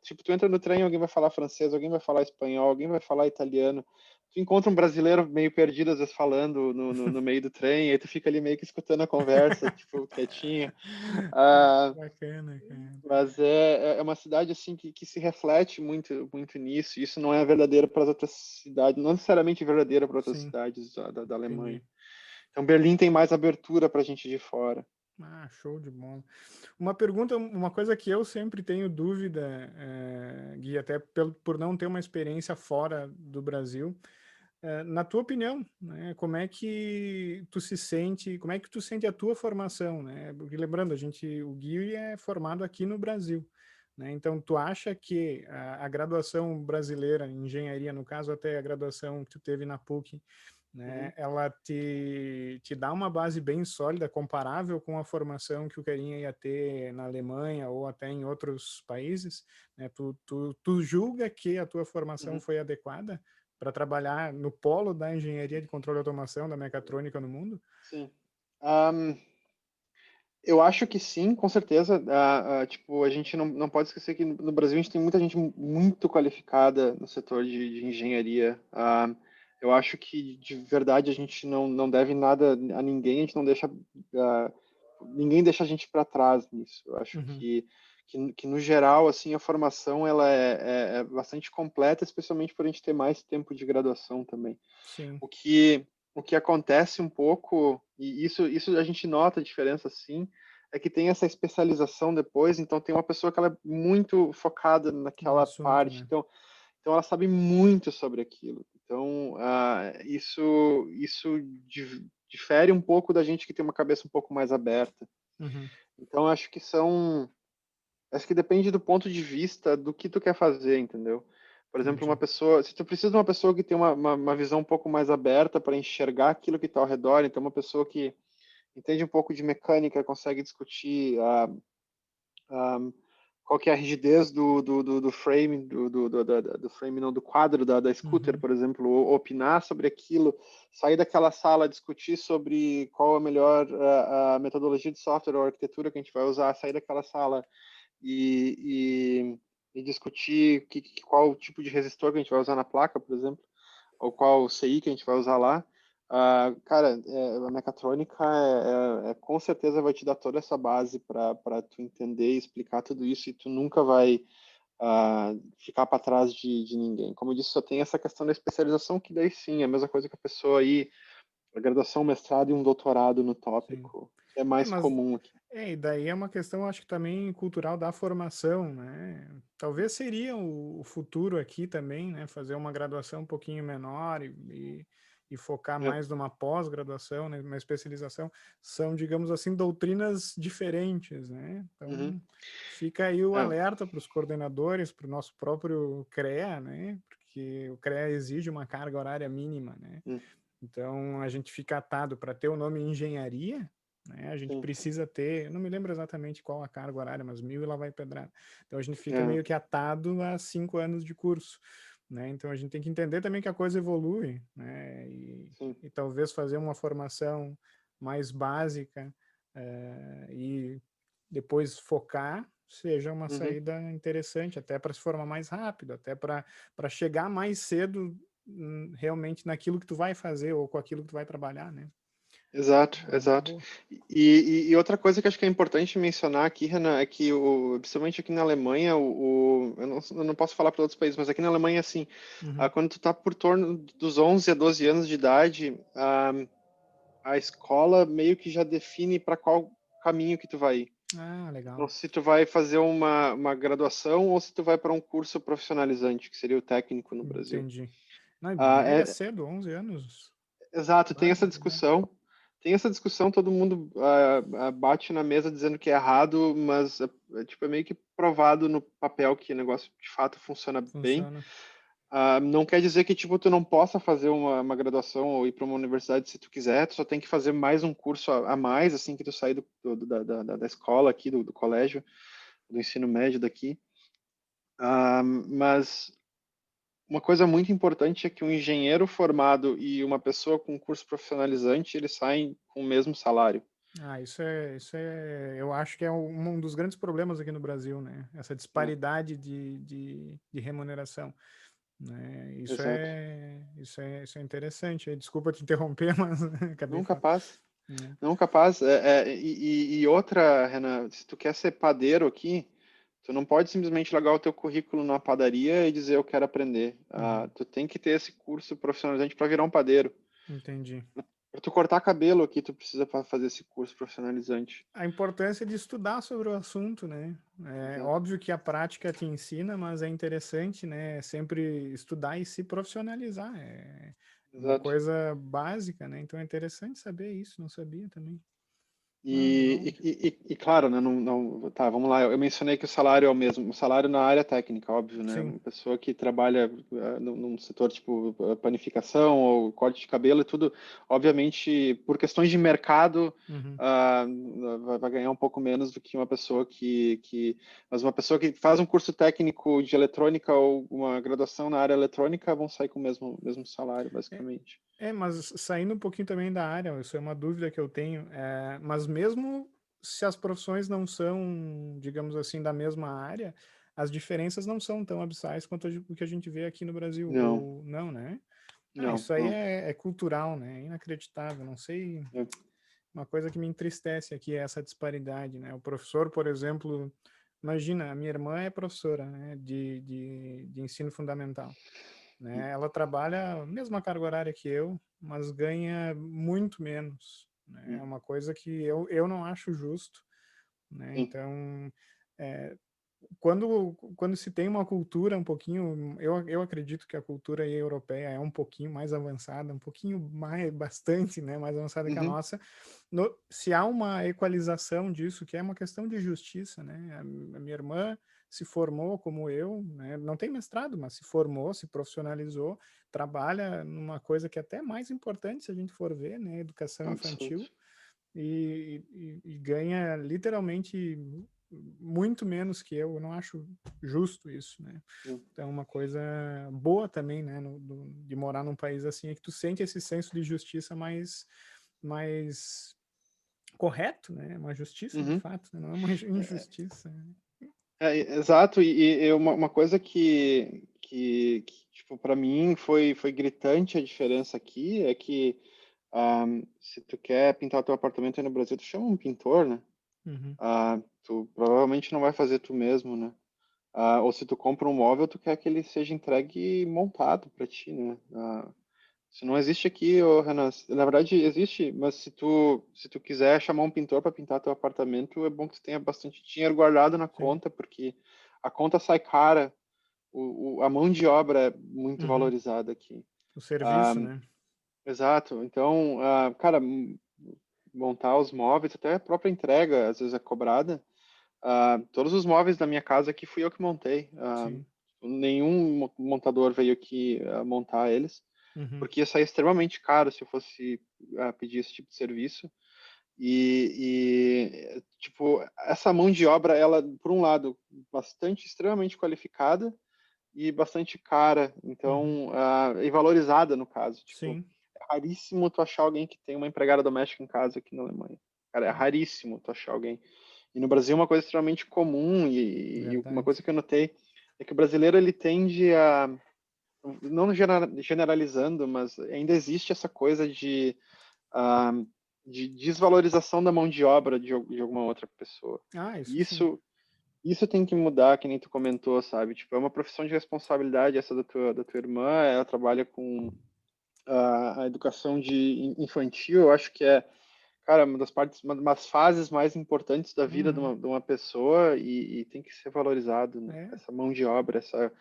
tipo, tu entra no trem, alguém vai falar francês, alguém vai falar espanhol, alguém vai falar italiano. Tu encontra um brasileiro meio perdido, às vezes, falando no meio do trem, e aí tu fica ali meio que escutando a conversa, tipo, quietinho. Ah, Bacana, cara. mas é uma cidade, assim, que se reflete muito nisso, e isso não é verdadeiro para as outras cidades, não necessariamente verdadeiro para outras Sim, cidades da Alemanha. entendi. Então, Berlim tem mais abertura para gente de fora. Ah, show de bola. Uma pergunta, uma coisa que eu sempre tenho dúvida, Gui, até por não ter uma experiência fora do Brasil, na tua opinião, né, como é que tu se sente, como é que tu sente a tua formação, né? Porque lembrando, o Gui é formado aqui no Brasil, né? Então, tu acha que a graduação brasileira em engenharia, no caso até a graduação que tu teve na PUC, né, Uhum. ela te dá uma base bem sólida, comparável com a formação que o carinha ia ter na Alemanha ou até em outros países, né? Tu julga que a tua formação Uhum. foi adequada para trabalhar no polo da engenharia de controle e automação da mecatrônica no mundo? Sim. Um, eu acho que sim, com certeza. Tipo, a gente não pode esquecer que no Brasil a gente tem muita gente muito qualificada no setor de engenharia. Eu acho que de verdade a gente não deve nada a ninguém, a gente não deixa ninguém deixa a gente para trás nisso. Eu acho Uhum, que no geral assim a formação ela é bastante completa, especialmente por a gente ter mais tempo de graduação também. sim, O que, o que acontece um pouco, e isso a gente nota a diferença sim, é que tem essa especialização depois, então tem uma pessoa que ela é muito focada no naquela assunto, parte, né? então ela sabe muito sobre aquilo. Então, isso difere um pouco da gente que tem uma cabeça um pouco mais aberta. Uhum, Então, acho que depende do ponto de vista do que tu quer fazer, entendeu? Por exemplo, uma entendi. pessoa, se tu precisa de uma pessoa que tem uma visão um pouco mais aberta para enxergar aquilo que está ao redor, então uma pessoa que entende um pouco de mecânica, consegue discutir ah, qual que é a rigidez do frame, do frame não, do quadro da scooter, Uhum, por exemplo, ou opinar sobre aquilo, sair daquela sala, discutir sobre qual a melhor a metodologia de software ou arquitetura que a gente vai usar, sair daquela sala e discutir qual tipo de resistor que a gente vai usar na placa, por exemplo, ou qual CI que a gente vai usar lá. Cara, a mecatrônica com certeza vai te dar toda essa base para tu entender e explicar tudo isso e tu nunca vai ficar para trás de ninguém. Como eu disse, só tem essa questão da especialização que daí sim, é a mesma coisa que a pessoa aí, a graduação, mestrado e um doutorado no sim. tópico. é É, mais mas comum aqui. e daí é uma questão, acho que também cultural da formação, né? Talvez seria o futuro aqui também, né? Fazer uma graduação um pouquinho menor e focar É. mais numa pós-graduação, né? Uma especialização. São, digamos assim, doutrinas diferentes, né? Uhum. Então, fica aí o É. alerta para os coordenadores, para o nosso próprio CREA, né? Porque o CREA exige uma carga horária mínima, né? Hum, Então, a gente fica atado para ter o nome engenharia, né? A gente sim. precisa ter, eu não me lembro exatamente qual a carga horária, mas 1.000 e lá vai pedrada. Então, a gente fica É, meio que atado a 5 anos de curso, né? Então, a gente tem que entender também que a coisa evolui, né? sim. E talvez fazer uma formação mais básica e depois focar seja uma Uhum. saída interessante, até para se formar mais rápido, até para chegar mais cedo realmente naquilo que tu vai fazer ou com aquilo que tu vai trabalhar, né? Exato, É uma exato. boa. E outra coisa que acho que é importante mencionar aqui, Renan, é que, principalmente aqui na Alemanha, eu não posso falar para outros países, mas aqui na Alemanha, assim, Uhum. quando tu tá por torno dos 11 a 12 anos de idade, a escola meio que já define para qual caminho que tu vai ir. Ah, Então, legal. se tu vai fazer uma graduação ou se tu vai para um curso profissionalizante, que seria o técnico no Brasil. Entendi. Não, e Ah, mega é, cedo, 11 anos. exato, tem essa Barbaridade. discussão. Tem essa discussão, todo mundo bate na mesa dizendo que é errado, mas tipo, é meio que provado no papel que o negócio de fato funciona bem. Funciona. Não quer dizer que tipo, tu não possa fazer uma graduação ou ir para uma universidade se tu quiser, tu só tem que fazer mais um curso a mais, assim que tu sair da escola aqui, do colégio, do ensino médio daqui. Mas uma coisa muito importante é que um engenheiro formado e uma pessoa com curso profissionalizante, eles saem com o mesmo salário. Ah, eu acho que é um dos grandes problemas aqui no Brasil, né? Essa Né? disparidade de remuneração, né? Exato. Isso é interessante. Desculpa te interromper, mas acabei Não falando. capaz. Né? Não capaz. E outra, Renan, se tu quer ser padeiro aqui, tu não pode simplesmente largar o teu currículo na padaria e dizer eu quero aprender. Uhum. Tu tem que ter esse curso profissionalizante para virar um padeiro. Entendi. Para tu cortar cabelo aqui, tu precisa fazer esse curso profissionalizante. A importância de estudar sobre o assunto, né? É Exato. óbvio que a prática te ensina, mas é interessante, né? Sempre estudar e se profissionalizar. É uma Exato. coisa básica, né? Então é interessante saber isso, não sabia também. Ah, legal. Claro, né, tá, vamos lá. Eu mencionei que o salário é o mesmo, o salário na área técnica, óbvio, né? Sim. Uma pessoa que trabalha num setor tipo panificação ou corte de cabelo e tudo, obviamente, por questões de mercado, Uhum. ah, vai ganhar um pouco menos do que uma pessoa mas uma pessoa que faz um curso técnico de eletrônica ou uma graduação na área eletrônica vão sair com o mesmo salário, basicamente. Mas saindo um pouquinho também da área, isso é uma dúvida que eu tenho, mas mesmo se as profissões não são, digamos assim, da mesma área, as diferenças não são tão abissais quanto o que a gente vê aqui no Brasil, Não, ou não, né? Ah, não, isso aí não. é cultural, né? É inacreditável, não sei, É. uma coisa que me entristece aqui é essa disparidade, né? O professor, por exemplo, imagina, a minha irmã é professora, né, de ensino fundamental, né? Ela trabalha a mesma carga horária que eu, mas ganha muito menos, né? É uma coisa que eu não acho justo, né? Sim. Então, é, quando se tem uma cultura um pouquinho, eu acredito que a cultura europeia é um pouquinho mais avançada, um pouquinho mais, bastante, né, mais avançada que a Uhum. nossa, se há uma equalização disso, que é uma questão de justiça, né, a minha irmã se formou como eu, né, não tem mestrado, mas se formou, se profissionalizou, trabalha numa coisa que é até mais importante se a gente for ver, né, educação Absurdo. infantil, e ganha literalmente muito menos que eu não acho justo isso, né? Sim. Então, uma coisa boa também, né, de morar num país assim, é que tu sente esse senso de justiça mais correto, né? Uma justiça de Uhum. fato, né? Não é uma injustiça. Né? Exato, e uma coisa que tipo, para mim foi gritante a diferença aqui é que se tu quer pintar o teu apartamento aí no Brasil, tu chama um pintor, né? Uhum. Tu provavelmente não vai fazer tu mesmo, né? Ou se tu compra um móvel, tu quer que ele seja entregue montado para ti, né? Isso não existe aqui, ô, Renan. Na verdade, existe, mas se tu quiser chamar um pintor para pintar teu apartamento, é bom que tu tenha bastante dinheiro guardado na Sim. conta, porque a conta sai cara. A mão de obra é muito Uhum. valorizada aqui. O Ah, serviço, né? exato. Então, cara, montar os móveis, até a própria entrega, às vezes é cobrada. Todos os móveis da minha casa aqui fui eu que montei. Sim. Nenhum montador veio aqui montar eles, Uhum. porque ia sair extremamente caro se eu fosse pedir esse tipo de serviço. Tipo, essa mão de obra, ela, por um lado, bastante, extremamente qualificada e bastante cara, Uhum. então, e valorizada, no caso. Tipo, Sim. é raríssimo tu achar alguém que tem uma empregada doméstica em casa aqui na Alemanha. Cara, é É, raríssimo tu achar alguém. E no Brasil é uma coisa extremamente comum, e uma verdade. coisa que eu notei é que o brasileiro, ele tende a, não generalizando, mas ainda existe essa coisa ah, de desvalorização da mão de obra de alguma outra pessoa. Ah, isso E sim. isso tem que mudar, que nem tu comentou, sabe? Tipo, é uma profissão de responsabilidade essa da tua irmã, ela trabalha com a educação infantil, eu acho que é, cara, uma das partes, uma das fases mais importantes da vida de Uhum. uma pessoa e tem que ser valorizado, né? É. Essa mão de obra, essa É o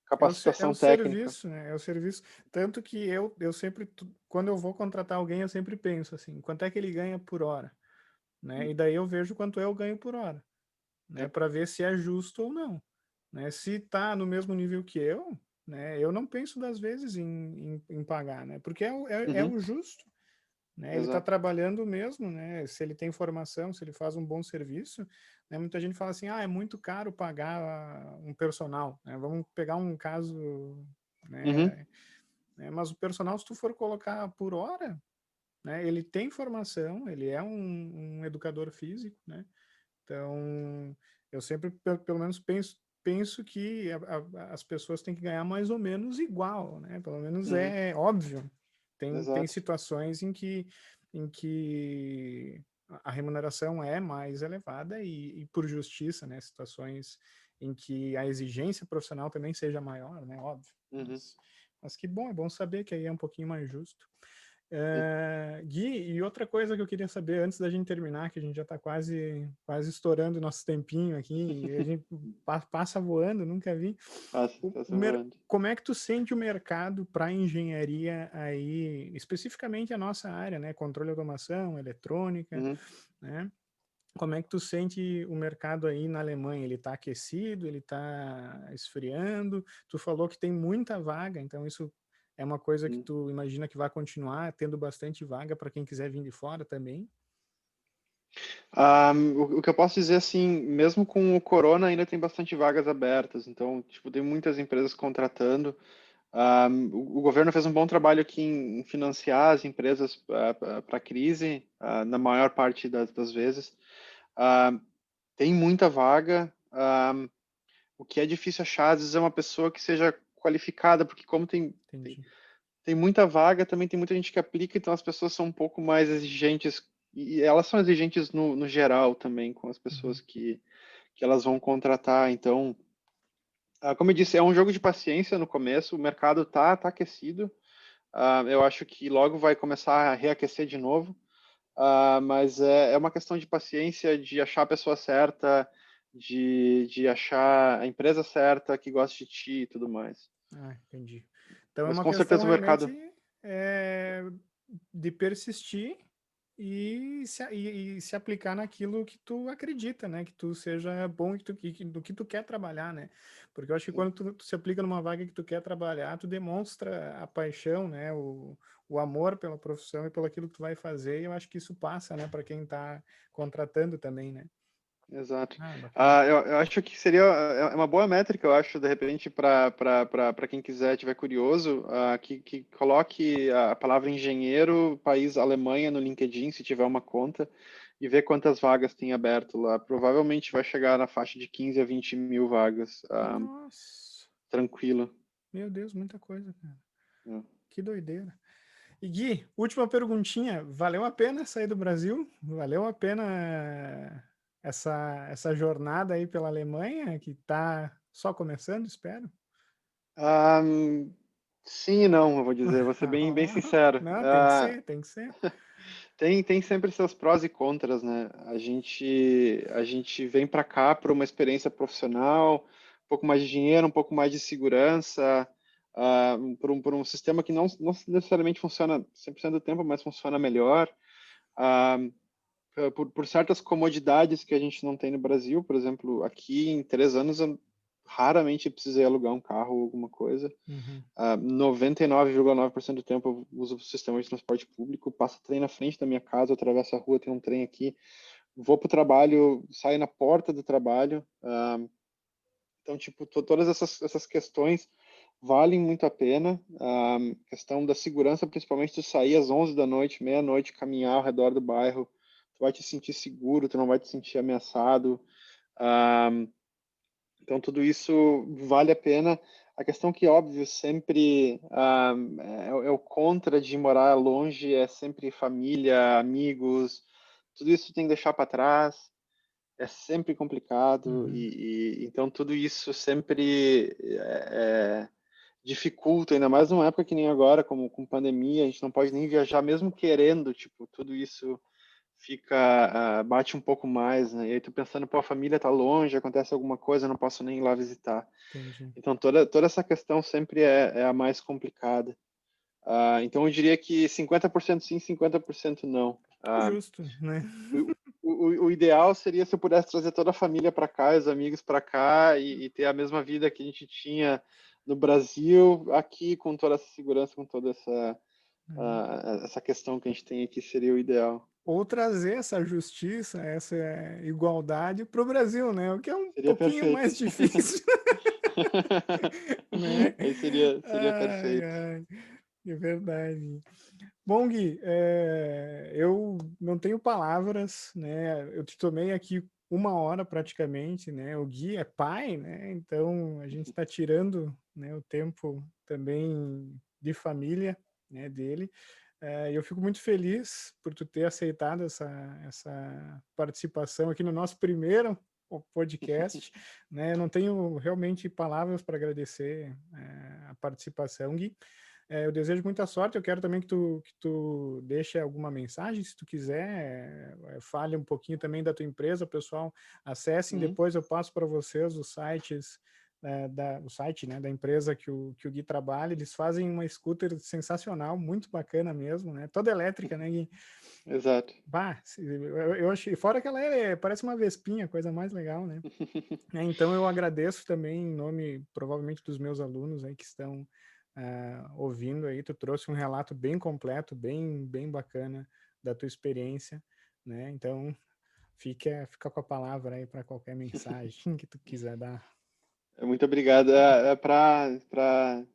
capacitação técnica. serviço, né? É o serviço. Tanto que eu sempre, quando eu vou contratar alguém, eu sempre penso assim, quanto é que ele ganha por hora, né? E daí eu vejo quanto eu ganho por hora, né? É. Para ver se é justo ou não, né? Se tá no mesmo nível que eu, né? Eu não penso das vezes em pagar, né? Porque é Uhum, o justo, né? Ele está exato. trabalhando mesmo, né? Se ele tem formação, se ele faz um bom serviço, né? Muita gente fala assim, é muito caro pagar um personal, né? Vamos pegar um caso, Uhum, né? Mas o personal, se tu for colocar por hora, né? Ele tem formação, ele é um educador físico, né? Então, eu sempre, pelo menos, penso que as pessoas têm que ganhar mais ou menos igual, né? Pelo menos uhum, é óbvio. Tem exato. situações em que a remuneração é mais elevada e por justiça, né? Situações em que a exigência profissional também seja maior, né? Óbvio. Uhum, Mas que bom, é bom saber que aí é um pouquinho mais justo. sim. Gui, e outra coisa que eu queria saber antes da gente terminar, que a gente já está quase estourando o nosso tempinho aqui, e a gente passa voando, nunca vi. Passa voando. Como é que tu sente o mercado para engenharia aí, especificamente a nossa área, né? Controle e automação, eletrônica, Uhum. né? Como é que tu sente o mercado aí na Alemanha? Ele está aquecido? Ele está esfriando? Tu falou que tem muita vaga, então isso é uma coisa que Uhum. tu imagina que vai continuar tendo bastante vaga para quem quiser vir de fora também? O que eu posso dizer, assim, mesmo com o corona, ainda tem bastante vagas abertas. Então, tipo, tem muitas empresas contratando. O governo fez um bom trabalho aqui em financiar as empresas para a crise, na maior parte das vezes. Ah, Tem muita vaga. O que é difícil achar, às vezes, é uma pessoa que seja qualificada, porque como tem, Entendi. tem muita vaga, também tem muita gente que aplica, então as pessoas são um pouco mais exigentes, e elas são exigentes no geral também, com as pessoas Uhum. que elas vão contratar. Então, como eu disse, é um jogo de paciência no começo, o mercado tá aquecido. Eu acho que logo vai começar a reaquecer de novo. Mas é uma questão de paciência, de achar a pessoa certa, de achar a empresa certa que gosta de ti e tudo mais. Ah, entendi. Então é Mas uma com questão certeza o realmente mercado. é, de persistir e se aplicar naquilo que tu acredita, né? Que tu seja bom do que tu quer trabalhar, né? Porque eu acho que Sim, quando tu se aplica numa vaga que tu quer trabalhar, tu demonstra a paixão, né? O amor pela profissão e pelo aquilo que tu vai fazer. E eu acho que isso passa, né? Para quem está contratando também, né? exato. Ah, bacana. Eu acho que seria uma boa métrica, eu acho, de repente, para quem quiser, tiver curioso, que coloque a palavra engenheiro, país Alemanha no LinkedIn, se tiver uma conta, e ver quantas vagas tem aberto lá. Provavelmente vai chegar na faixa de 15 a 20 mil vagas, Nossa, tranquilo. meu Deus, muita coisa, cara. Né? Que doideira. E Gui, última perguntinha. Valeu a pena sair do Brasil? Valeu a pena essa jornada aí pela Alemanha, que tá só começando, espero? Sim e não, eu vou dizer, vou ser bem sincero. Não, tem que ser, tem que ser. Tem sempre seus prós e contras, né? A gente vem para cá por uma experiência profissional, um pouco mais de dinheiro, um pouco mais de segurança, por um sistema que não necessariamente funciona 100% do tempo, mas funciona melhor. Ah, por certas comodidades que a gente não tem no Brasil, por exemplo, aqui em 3 anos eu raramente precisei alugar um carro ou alguma coisa. Uhum. 99,9% do tempo eu uso o sistema de transporte público, passa trem na frente da minha casa, eu atravesso a rua, tem um trem aqui, vou para o trabalho, saio na porta do trabalho. Então, tipo, todas essas questões valem muito a pena. A questão da segurança, principalmente tu sair às 11 da noite, meia-noite, caminhar ao redor do bairro, tu vai te sentir seguro, tu não vai te sentir ameaçado. Ah, então, tudo isso vale a pena. A questão que, óbvio, sempre é o contra de morar longe, é sempre família, amigos, tudo isso tem que deixar para trás, é sempre complicado, Uhum. então tudo isso sempre dificulta, ainda mais numa época que nem agora, como com pandemia, a gente não pode nem viajar, mesmo querendo, tipo, tudo isso bate um pouco mais, né? E aí tu pensando, pô, a família tá longe, acontece alguma coisa, eu não posso nem ir lá visitar. Entendi. Então toda essa questão sempre é a mais complicada. Então eu diria que 50% sim, 50% não. Justo, né? O ideal seria se eu pudesse trazer toda a família para cá, os amigos para cá e ter a mesma vida que a gente tinha no Brasil, aqui com toda essa segurança, com toda essa questão que a gente tem aqui, seria o ideal. Ou trazer essa justiça, essa igualdade para o Brasil, né? O que é um Seria pouquinho perfeito. mais difícil, né? Aí seria Ai, perfeito. ai, é verdade. Bom, Gui, eu não tenho palavras, né? Eu te tomei aqui 1 hora praticamente, né? O Gui é pai, né? Então a gente está tirando, né, o tempo também de família, né, dele. E eu fico muito feliz por tu ter aceitado essa participação aqui no nosso primeiro podcast, né? Eu não tenho realmente palavras para agradecer a participação, Gui. Eu desejo muita sorte. Eu quero também que tu deixe alguma mensagem, se tu quiser, fale um pouquinho também da tua empresa, pessoal. Acessem, Uhum. depois eu passo para vocês os sites, o site, né, da empresa que o Gui trabalha. Eles fazem uma scooter sensacional, muito bacana mesmo, né? Toda elétrica, né, Gui? Exato. Bah, eu achei, fora que ela parece uma Vespinha, coisa mais legal, né? Então eu agradeço também em nome, provavelmente, dos meus alunos aí que estão ouvindo aí. Tu trouxe um relato bem completo, bem bacana da tua experiência, né? Então fica com a palavra aí para qualquer mensagem que tu quiser dar. Muito obrigado.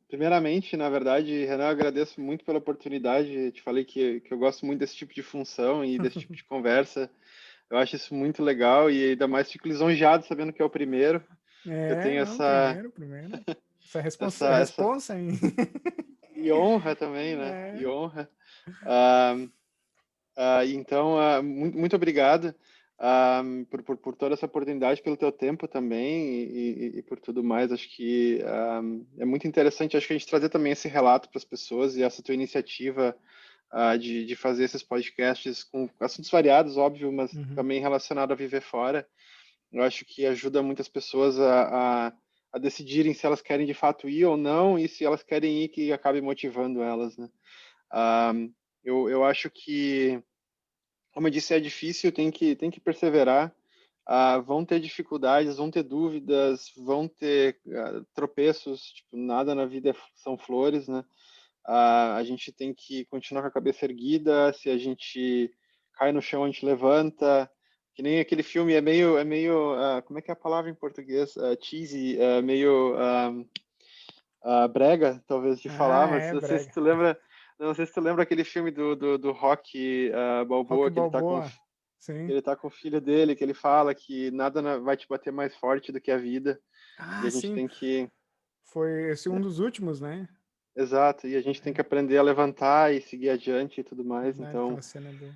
Primeiramente, na verdade, Renan, eu agradeço muito pela oportunidade. Eu te falei que eu gosto muito desse tipo de função e desse tipo de conversa. Eu acho isso muito legal e ainda mais fico lisonjeado sabendo que é o primeiro. Eu tenho Não, primeiro. Essa essa responsa, hein? e honra também, né? E É. honra. Ah, então, muito obrigado por toda essa oportunidade, pelo teu tempo também e por tudo mais. Acho que é muito interessante. Acho que a gente trazer também esse relato para as pessoas e essa tua iniciativa de fazer esses podcasts com assuntos variados, óbvio, mas Uhum. também relacionado a viver fora. Eu acho que ajuda muitas pessoas a decidirem se elas querem de fato ir ou não e se elas querem ir, que acabe motivando elas, né? Ah, eu acho que, como eu disse, é difícil, tem que perseverar. Vão ter dificuldades, vão ter dúvidas, vão ter tropeços, tipo, nada na vida são flores, né? A gente tem que continuar com a cabeça erguida, se a gente cai no chão, a gente levanta, que nem aquele filme, é meio como é que é a palavra em português? Cheesy, meio brega, talvez, de falar, mas não sei se Brega. tu lembra, não sei se tu lembra aquele filme do Rock Rock Balboa, Balboa, que sim. ele tá com o filho dele, que ele fala que nada vai te bater mais forte do que a vida, e a gente Sim. tem que, Foi esse um dos últimos, né? exato, e a gente tem que aprender a levantar e seguir adiante e tudo mais, Verdade, então, aquela cena é boa.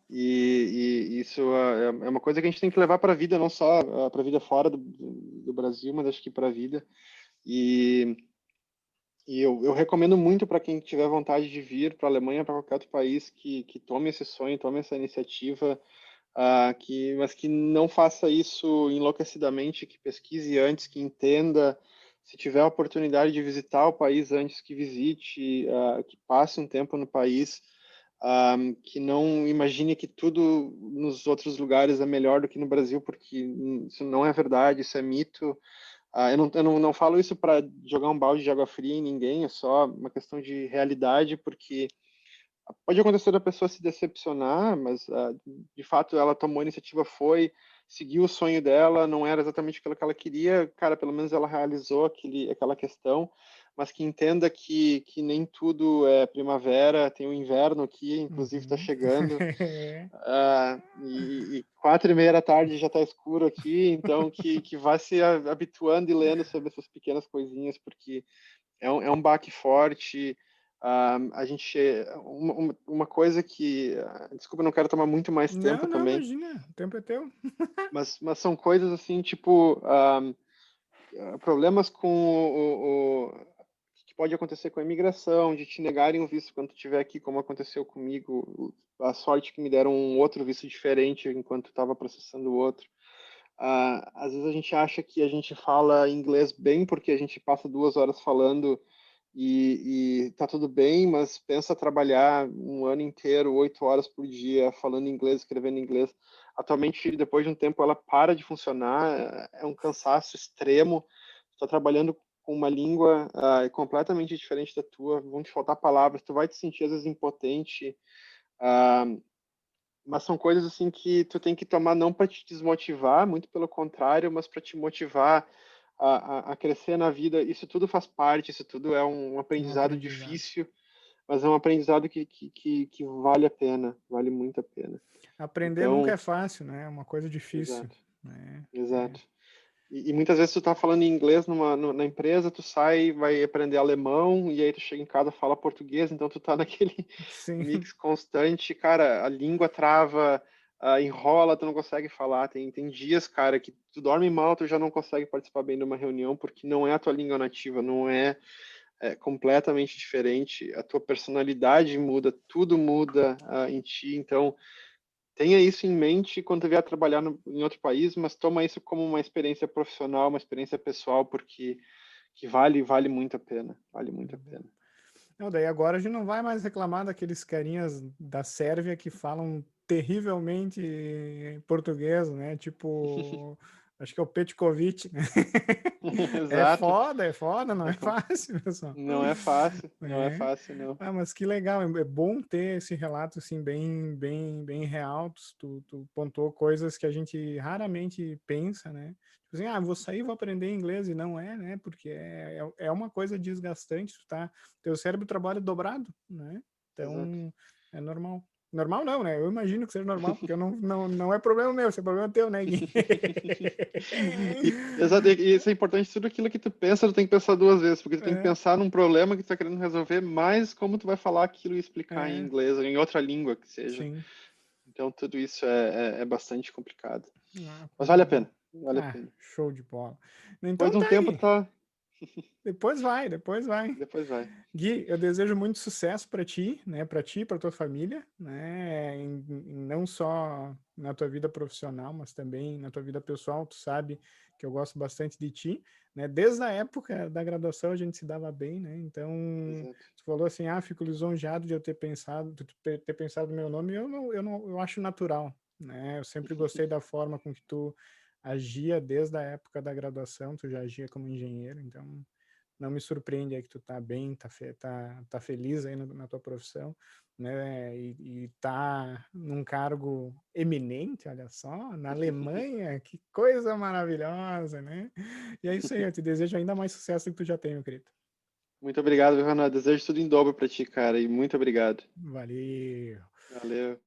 e isso é uma coisa que a gente tem que levar para a vida, não só para a vida fora do Brasil, mas acho que para a vida, e E eu recomendo muito para quem tiver vontade de vir para a Alemanha, para qualquer outro país, que tome esse sonho, tome essa iniciativa, mas que não faça isso enlouquecidamente, que pesquise antes, que entenda. Se tiver a oportunidade de visitar o país antes, que visite, que passe um tempo no país, que não imagine que tudo nos outros lugares é melhor do que no Brasil, porque isso não é verdade, isso é mito. Eu não falo isso para jogar um balde de água fria em ninguém, é só uma questão de realidade, porque pode acontecer da pessoa se decepcionar, mas de fato ela tomou a iniciativa, seguiu o sonho dela, não era exatamente aquilo que ela queria, cara, pelo menos ela realizou aquela questão, mas que entenda que nem tudo é primavera, tem o inverno aqui, inclusive está Uhum. chegando, e 4:30 da tarde já está escuro aqui, então que vá se habituando e lendo sobre essas pequenas coisinhas, porque é um baque forte. A gente, uma coisa que, desculpa, não quero tomar muito mais Não, tempo não, também, imagina, o tempo é teu. mas são coisas assim, tipo, problemas com que pode acontecer com a imigração, de te negarem o visto quando tu estiver aqui, como aconteceu comigo, a sorte que me deram um outro visto diferente enquanto estava processando o outro. Às vezes a gente acha que a gente fala inglês bem porque a gente passa 2 horas falando e tá tudo bem, mas pensa trabalhar um ano inteiro, 8 horas por dia, falando inglês, escrevendo inglês. Atualmente, depois de um tempo, ela para de funcionar, é um cansaço extremo. Está trabalhando com uma língua completamente diferente da tua, vão te faltar palavras, tu vai te sentir às vezes impotente. Uh, mas são coisas assim que tu tem que tomar não para te desmotivar, muito pelo contrário, mas para te motivar a crescer na vida. Isso tudo faz parte, isso tudo é um Um aprendizado aprendizado. difícil, mas é um aprendizado que vale a pena, vale muito a pena. Aprender nunca Então, é fácil, né? É uma coisa difícil, exato, né? exato. E muitas vezes tu tá falando em inglês na empresa, tu sai, vai aprender alemão, e aí tu chega em casa, fala português, então tu tá naquele Sim, mix constante, cara, a língua trava, enrola, tu não consegue falar. Tem dias, cara, que tu dorme mal, tu já não consegue participar bem de uma reunião, porque não é a tua língua nativa, não é completamente diferente, a tua personalidade muda, tudo muda em ti, então tenha isso em mente quando tu vier trabalhar em outro país, mas toma isso como uma experiência profissional, uma experiência pessoal, porque que vale muito a pena, vale muito a pena. não, daí agora a gente não vai mais reclamar daqueles carinhas da Sérvia que falam terrivelmente português, né? Tipo, acho que é o Petkovic, né? Exato. É foda, não É é com- fácil, pessoal. Não é fácil, não é É. fácil, não. Ah, mas que legal, é bom ter esse relato assim bem real. Tu pontuou coisas que a gente raramente pensa, né? Tipo assim, vou sair, vou aprender inglês, e não é, né? Porque é uma coisa desgastante, teu cérebro trabalha dobrado, né? Exato. Então é normal. Normal não, né? Eu imagino que seja normal, porque eu não é problema meu, isso é problema teu, né, Gui? Exato, e isso é importante, tudo aquilo que tu pensa, tu tem que pensar 2 vezes, porque tu tem que É, pensar num problema que tu tá querendo resolver, mais como tu vai falar aquilo e explicar em é, inglês, ou em outra língua que seja. sim. Então, tudo isso é bastante complicado. Mas Coisa vale a boa. pena, vale a pena. Show de bola. Depois Então de um tá tempo, aí. tá. Depois vai, depois vai. Depois vai. Gui, eu desejo muito sucesso para ti, né? Para ti, para tua família, né? Não só na tua vida profissional, mas também na tua vida pessoal. Tu sabe que eu gosto bastante de ti, né? Desde a época da graduação a gente se dava bem, né? Então, Exato. tu falou assim, fico lisonjeado de eu ter pensado no meu nome. Eu acho natural, né? Eu sempre gostei da forma com que tu agia desde a época da graduação. Tu já agia como engenheiro, então não me surpreende aí que tu tá bem, tá feliz aí na tua profissão, né? E tá num cargo eminente, olha só, na Alemanha, que coisa maravilhosa, né? E é isso aí, eu te desejo ainda mais sucesso do que tu já tem, meu querido. Muito obrigado, Renan. Desejo tudo em dobro para ti, cara, e muito obrigado. Valeu! Valeu.